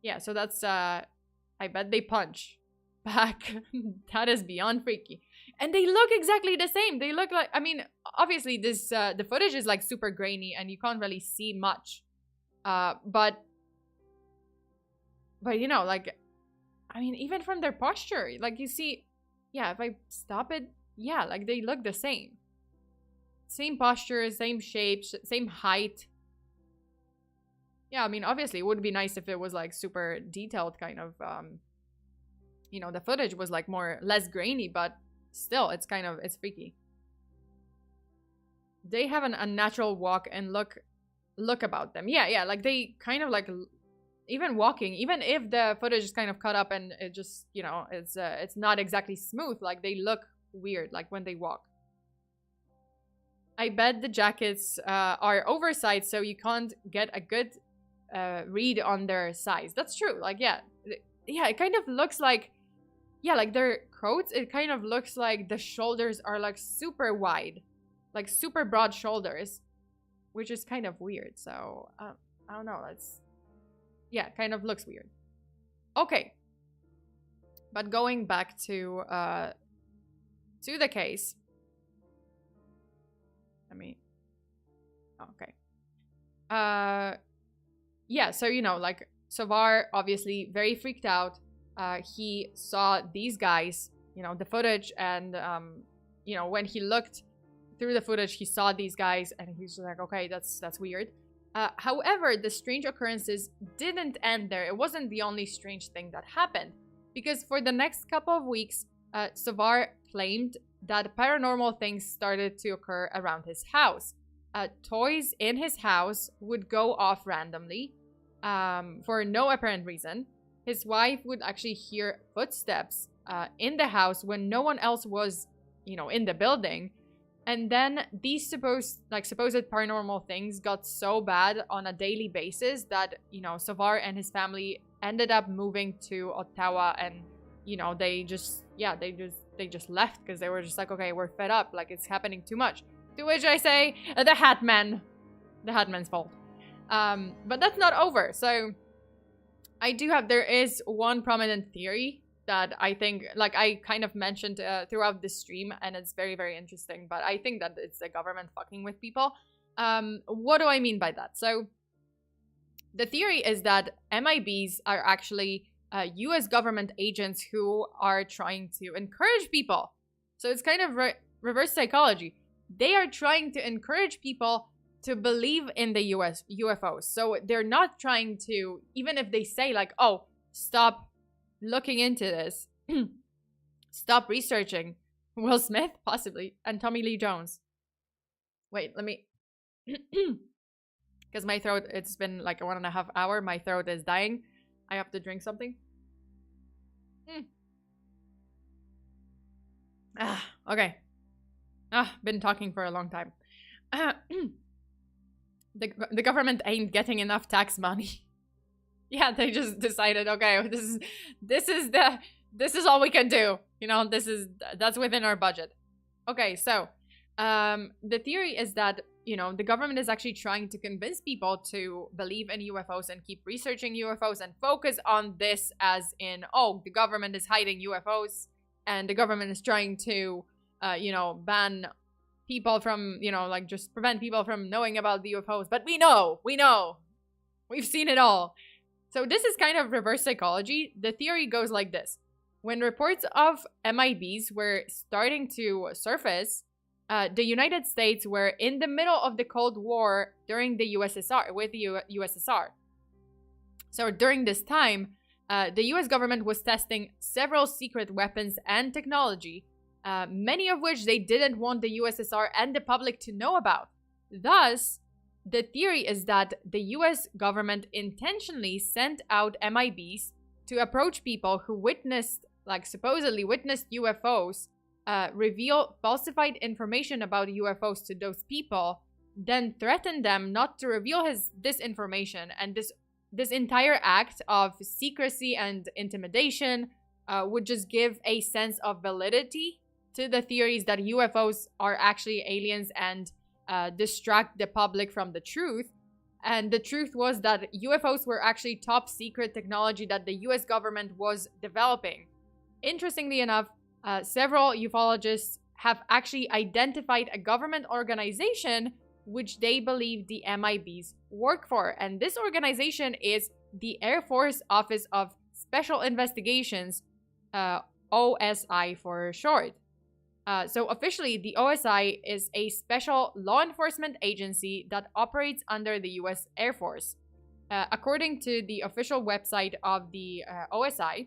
Yeah, so that's, I bet they punch back. That is beyond freaky. And they look exactly the same. They look like, I mean, obviously this, the footage is like super grainy and you can't really see much. But you know, like, I mean, even from their posture, like you see, yeah, if I stop it, yeah, like they look the same. Same posture, same shapes, same height. Yeah, I mean, obviously it would be nice if it was like super detailed kind of, you know, the footage was like less grainy, but still, it's kind of, it's freaky. They have an unnatural walk and look about them. Yeah, like they kind of like, even walking, even if the footage is kind of cut up and it just, you know, it's not exactly smooth, like they look weird, like when they walk. I bet the jackets are oversized, so you can't get a good read on their size. That's true. Like, yeah, it kind of looks like, yeah, like their coats, it kind of looks like the shoulders are like super wide, like super broad shoulders, which is kind of weird. So I don't know, that's, yeah, kind of looks weird. Okay, but going back to the case, let me, okay, yeah, so, you know, like Savar obviously very freaked out. He saw these guys, you know, the footage, and you know, when he looked through the footage, he saw these guys, and he's just like, okay, that's weird. However, the strange occurrences didn't end there. It wasn't the only strange thing that happened, because for the next couple of weeks, Savar claimed that paranormal things started to occur around his house. Toys in his house would go off randomly for no apparent reason. His wife would actually hear footsteps in the house when no one else was, you know, in the building. And then these supposed paranormal things got so bad on a daily basis that, you know, Savar and his family ended up moving to Ottawa, and, you know, they just left because they were just like, okay, we're fed up, like it's happening too much. To which I say, the Hatman's fault. But that's not over. So there is one prominent theory that I think, like I kind of mentioned throughout the stream, and it's very, very interesting, but I think that it's the government fucking with people. What do I mean by that? So the theory is that MIBs are actually US government agents who are trying to encourage people. So it's kind of reverse psychology. They are trying to encourage people to believe in the US UFOs. So they're not trying to, even if they say like, oh, stop looking into this, stop researching, Will Smith, possibly, and Tommy Lee Jones. Wait, let me... Because my throat, it's been like 1.5 hours. My throat is dying. I have to drink something. Okay. Been talking for a long time. The government ain't getting enough tax money. Yeah, they just decided, okay, this is all we can do. You know, that's within our budget. Okay, so the theory is that, you know, the government is actually trying to convince people to believe in UFOs and keep researching UFOs and focus on this as in, oh, the government is hiding UFOs and the government is trying to, you know, ban people from, you know, like just prevent people from knowing about the UFOs. But we know. We've seen it all. So this is kind of reverse psychology. The theory goes like this. When reports of MIBs were starting to surface, the United States were in the middle of the Cold War during the USSR, with the USSR. So during this time, the US government was testing several secret weapons and technology, many of which they didn't want the USSR and the public to know about. Thus, the theory is that the US government intentionally sent out MIBs to approach people who supposedly witnessed UFOs, reveal falsified information about UFOs to those people, then threaten them not to reveal this information. And this entire act of secrecy and intimidation would just give a sense of validity to the theories that UFOs are actually aliens and distract the public from the truth. And the truth was that UFOs were actually top secret technology that the US government was developing. Interestingly enough, several ufologists have actually identified a government organization which they believe the MIBs work for. And this organization is the Air Force Office of Special Investigations, OSI for short. So officially, the OSI is a special law enforcement agency that operates under the US Air Force. According to the official website of the OSI,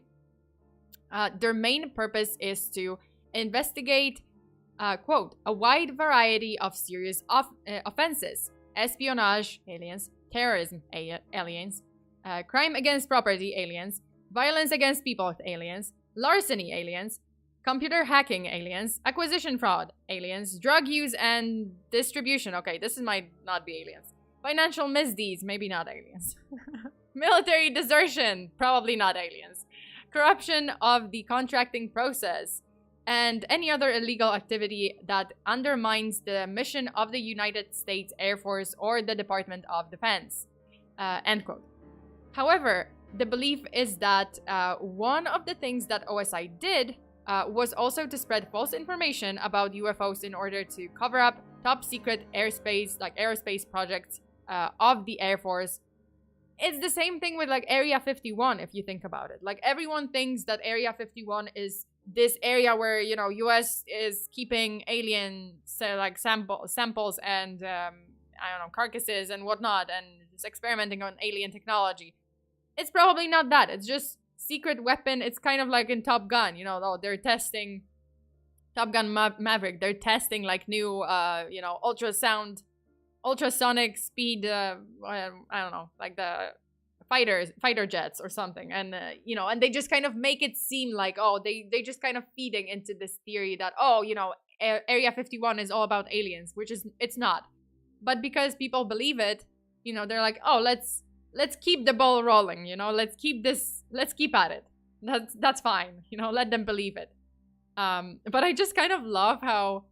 their main purpose is to investigate, quote, a wide variety of serious offenses: espionage, aliens; terrorism, aliens; crime against property, aliens; violence against people, aliens; larceny, aliens; computer hacking, aliens; acquisition fraud, aliens; drug use and distribution. Okay, this might not be aliens. Financial misdeeds, maybe not aliens. Military desertion, probably not aliens. Corruption of the contracting process, and any other illegal activity that undermines the mission of the United States Air Force or the Department of Defense. End quote. However, the belief is that one of the things that OSI did was also to spread false information about UFOs in order to cover up top secret aerospace projects of the Air Force. It's the same thing with like Area 51, if you think about it. Like, everyone thinks that Area 51 is this area where, you know, US is keeping alien samples and I don't know, carcasses and whatnot, and just experimenting on alien technology. It's probably not that. It's just secret weapon. It's kind of like in Top Gun, you know, they're testing Top Gun Maverick. They're testing like new, you know, ultrasonic speed, I don't know, like the fighter jets or something. And, you know, and they just kind of make it seem like, oh, they just kind of feeding into this theory that, oh, you know, Area 51 is all about aliens, which it's not. But because people believe it, you know, they're like, oh, let's keep the ball rolling, you know, let's keep at it. That's fine, you know, let them believe it. But I just kind of love how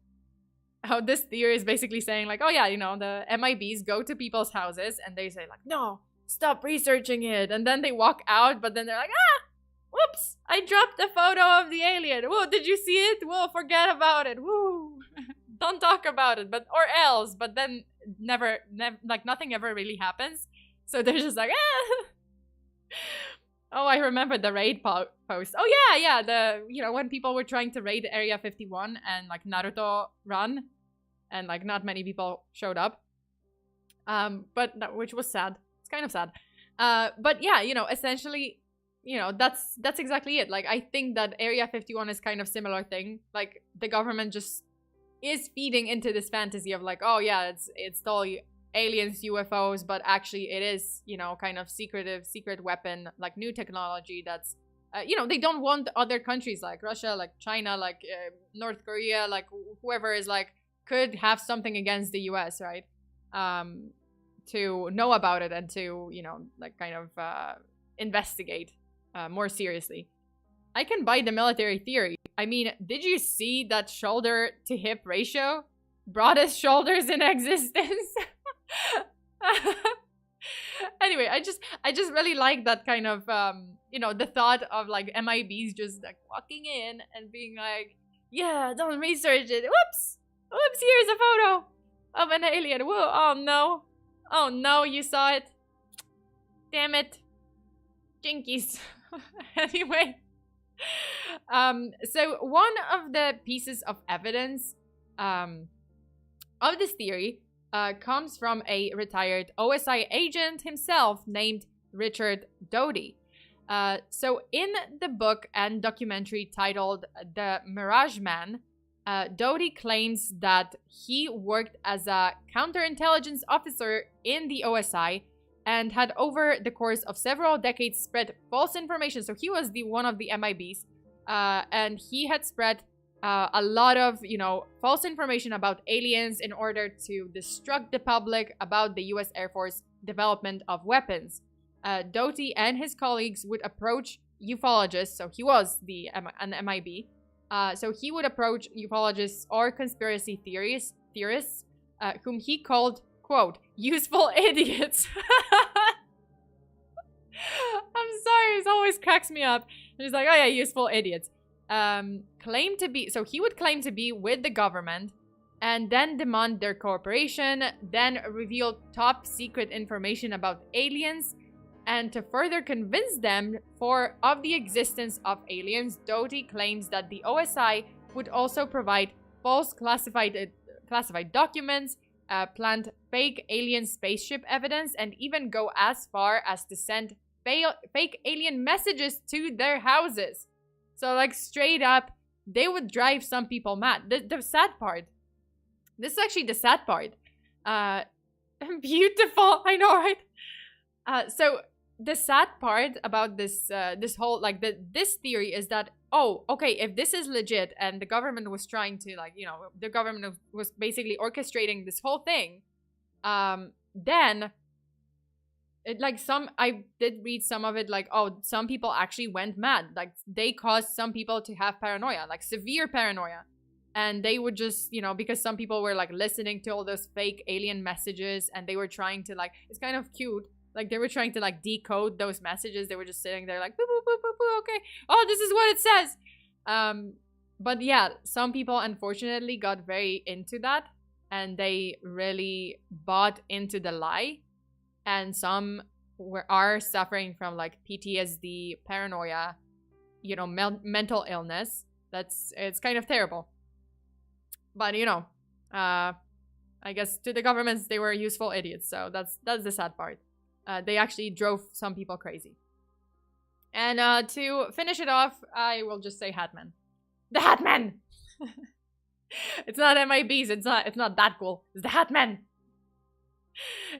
this theory is basically saying like, oh yeah, you know, the MIBs go to people's houses and they say like, no, stop researching it. And then they walk out, but then they're like, whoops, I dropped a photo of the alien. Whoa, did you see it? Whoa, forget about it. Woo. Don't talk about it, or else. But then never, like nothing ever really happens. So they're just like, Oh, I remember the raid post. Oh yeah, you know, when people were trying to raid Area 51 and like Naruto run, and like not many people showed up. Which was sad. It's kind of sad. But yeah, you know, essentially, you know, that's exactly it. Like, I think that Area 51 is kind of similar thing. Like, the government just is feeding into this fantasy of like, oh yeah, it's all aliens, UFOs, but actually it is, you know, kind of secret weapon, like new technology that's, you know, they don't want other countries like Russia, like China, like North Korea, like whoever is like, could have something against the US, right? To know about it and to, you know, like kind of investigate more seriously. I can buy the military theory. I mean, did you see that shoulder to hip ratio? Broadest shoulders in existence. Anyway, I just really like that kind of you know, the thought of like MIBs just like walking in and being like, yeah, don't research it. Whoops, here's a photo of an alien. Whoa, oh no, you saw it. Damn it, jinkies. Anyway, so one of the pieces of evidence of this theory comes from a retired OSI agent himself named Richard Doty. So in the book and documentary titled The Mirage Man, Doty claims that he worked as a counterintelligence officer in the OSI and had over the course of several decades spread false information. So he was one of the MIBs, and he had spread a lot of, you know, false information about aliens in order to distract the public about the US Air Force development of weapons. Doty and his colleagues would approach ufologists, so he was an MIB, so he would approach ufologists or conspiracy theorists, whom he called, quote, useful idiots. I'm sorry, it always cracks me up. He's like, oh yeah, useful idiots. He would claim to be with the government and then demand their cooperation, then reveal top secret information about aliens, and to further convince them of the existence of aliens, Doty claims that the OSI would also provide false classified documents, plant fake alien spaceship evidence, and even go as far as to send fake alien messages to their houses. So, like, straight up, they would drive some people mad. The sad part. This is actually the sad part. Beautiful. I know, right? So, the sad part about this whole, like, this theory is that, oh, okay, if this is legit and the government was trying to, like, you know, the government was basically orchestrating this whole thing, then... I did read some of it, like, oh, some people actually went mad. Like, they caused some people to have paranoia, like severe paranoia. And they would just, you know, because some people were, like, listening to all those fake alien messages and they were trying to, like, it's kind of cute. Like, they were trying to, like, decode those messages. They were just sitting there like, boop, boop, boop, boop, boop, okay. Oh, this is what it says. But yeah, some people, unfortunately, got very into that. And they really bought into the lie. And some are suffering from, like, PTSD, paranoia, you know, mental illness. It's kind of terrible. But, you know, I guess to the governments, they were useful idiots. So that's the sad part. They actually drove some people crazy. And to finish it off, I will just say Hatman. The Hatman! It's not MIBs. It's not that cool. It's the Hatman!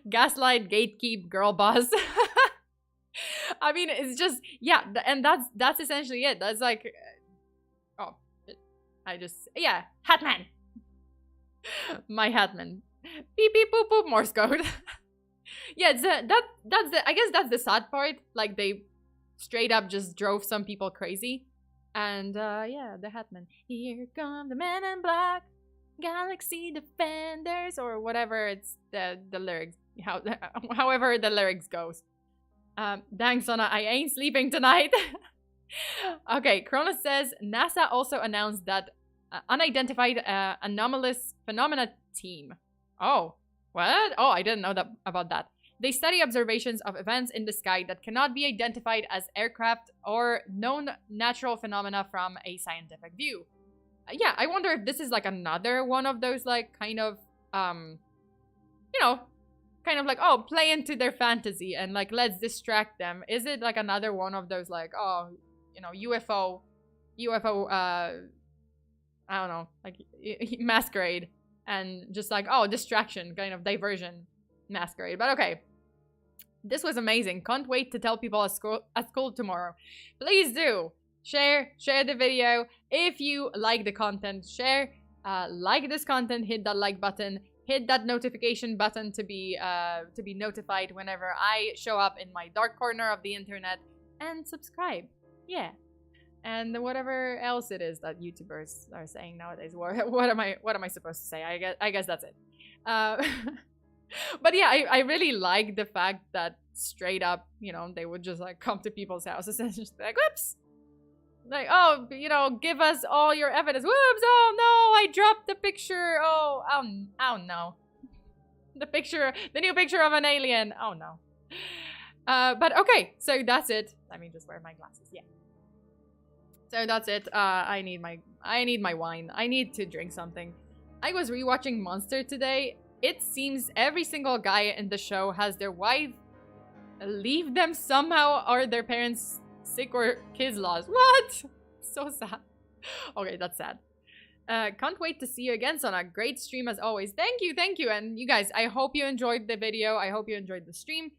Gaslight, gatekeep, girl boss. I mean, it's just, yeah, and that's essentially it. That's like, yeah, Hatman. My Hatman. Beep beep boop boop, Morse code. Yeah, I guess that's the sad part. Like, they straight up just drove some people crazy. And yeah, the Hatman. Here come the men in black. Galaxy Defenders, or whatever it's the lyrics, however the lyrics goes. Dang, Sona, I ain't sleeping tonight. Okay, Cronus says NASA also announced that unidentified anomalous phenomena team. Oh, what? Oh, I didn't know about that. They study observations of events in the sky that cannot be identified as aircraft or known natural phenomena from a scientific view. Yeah, I wonder if this is like another one of those, like, kind of, you know, kind of like, oh, play into their fantasy and like, let's distract them? Is it like another one of those like, oh, you know, UFO, I don't know, like masquerade, and just like, oh, distraction, kind of diversion masquerade. But okay, this was amazing. Can't wait to tell people at school tomorrow. Please do share the video if you like the content. Share, like this content, hit that like button, hit that notification button to be notified whenever I show up in my dark corner of the internet, and subscribe. Yeah. And whatever else it is that YouTubers are saying nowadays. What am I supposed to say? I guess that's it. But yeah, I really like the fact that straight up, you know, they would just like come to people's houses and just be like, whoops, like, oh, you know, give us all your evidence. Whoops, oh no, I dropped the picture. Oh no, the new picture of an alien. Oh no. But okay, so that's it. Let me just wear my glasses. Yeah. So that's it. I need my wine. I need to drink something. I was rewatching Monster today. It seems every single guy in the show has their wife leave them somehow, or their parents sick or kids lost. What? So sad. Okay, that's sad. Can't wait to see you again, Sona. Great stream as always. Thank you. And you guys, I hope you enjoyed the video. I hope you enjoyed the stream.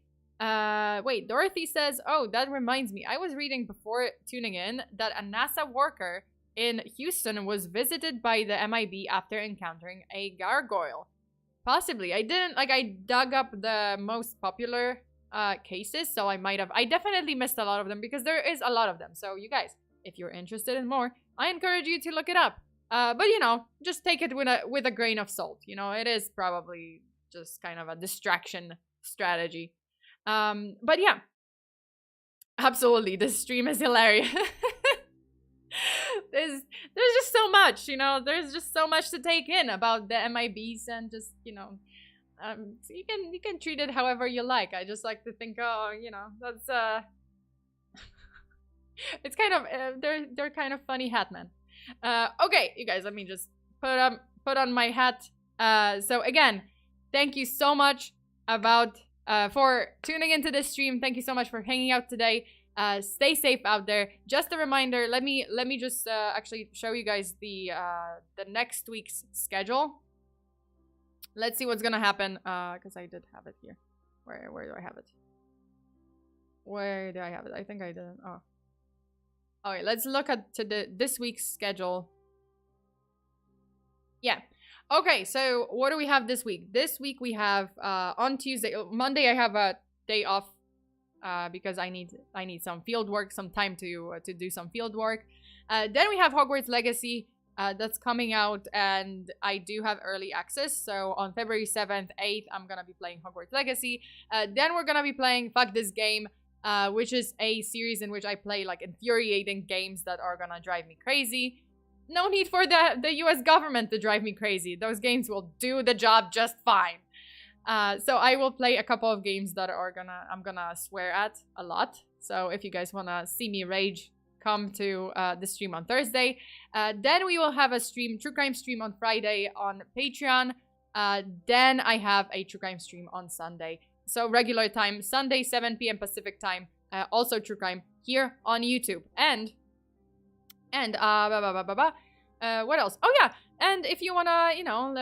Wait, Dorothy says, oh, that reminds me. I was reading before tuning in that a NASA worker in Houston was visited by the MIB after encountering a gargoyle. Possibly. I didn't, like, I dug up the most popular cases, so I definitely missed a lot of them because there is a lot of them. So you guys, if you're interested in more, I encourage you to look it up. But you know, just take it with a grain of salt. You know, it is probably just kind of a distraction strategy. But yeah, absolutely, this stream is hilarious. There's just so much, you know, there's just so much to take in about the MIBs, and just, you know, you can treat it however you like. I just like to think, oh, you know, that's it's kind of they're kind of funny hat men. Okay, you guys, let me just put on my hat. So again, thank you so much for tuning into this stream. Thank you so much for hanging out today. Stay safe out there. Just a reminder, let me just actually show you guys the next week's schedule. Let's see what's gonna happen, because I did have it here. Where do I have it? Where do I have it? I think I didn't. Oh. Okay, let's look at this week's schedule. Yeah. Okay, so what do we have this week? This week we have on Monday I have a day off because I need some field work, some time to do some field work. Then we have Hogwarts Legacy that's coming out, and I do have early access. So on February 7th, 8th, I'm gonna be playing Hogwarts Legacy. Then we're gonna be playing Fuck This Game, which is a series in which I play like infuriating games that are gonna drive me crazy. No need for the US government to drive me crazy. Those games will do the job just fine. So I will play a couple of games that I'm gonna swear at a lot. So if you guys wanna see me rage, come to the stream on Thursday. Then we will have a true crime stream on Friday on Patreon. Then I have a true crime stream on Sunday. So regular time, Sunday, 7 p.m. Pacific time. Also true crime here on YouTube. And what else? Oh yeah, and if you wanna, you know,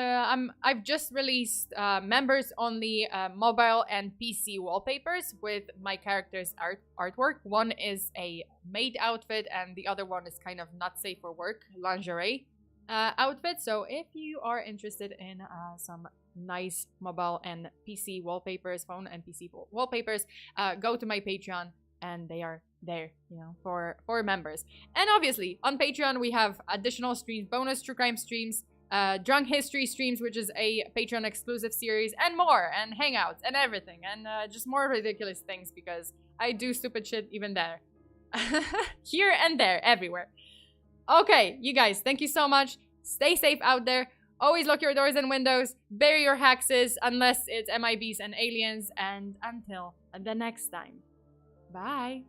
I've just released members only mobile and PC wallpapers with my character's artwork. One is a maid outfit, and the other one is kind of not safe for work lingerie outfit. So if you are interested in some nice mobile and PC wallpapers, phone and PC wallpapers, go to my Patreon, and they are there, you know, for members. And obviously on Patreon we have additional streams, bonus true crime streams, drunk history streams, which is a Patreon exclusive series, and more, and hangouts and everything, and just more ridiculous things, because I do stupid shit even there. Here and there, everywhere. Okay, you guys, thank you so much. Stay safe out there. Always lock your doors and windows. Bury your hexes unless it's MIBs and aliens. And until the next time. Bye.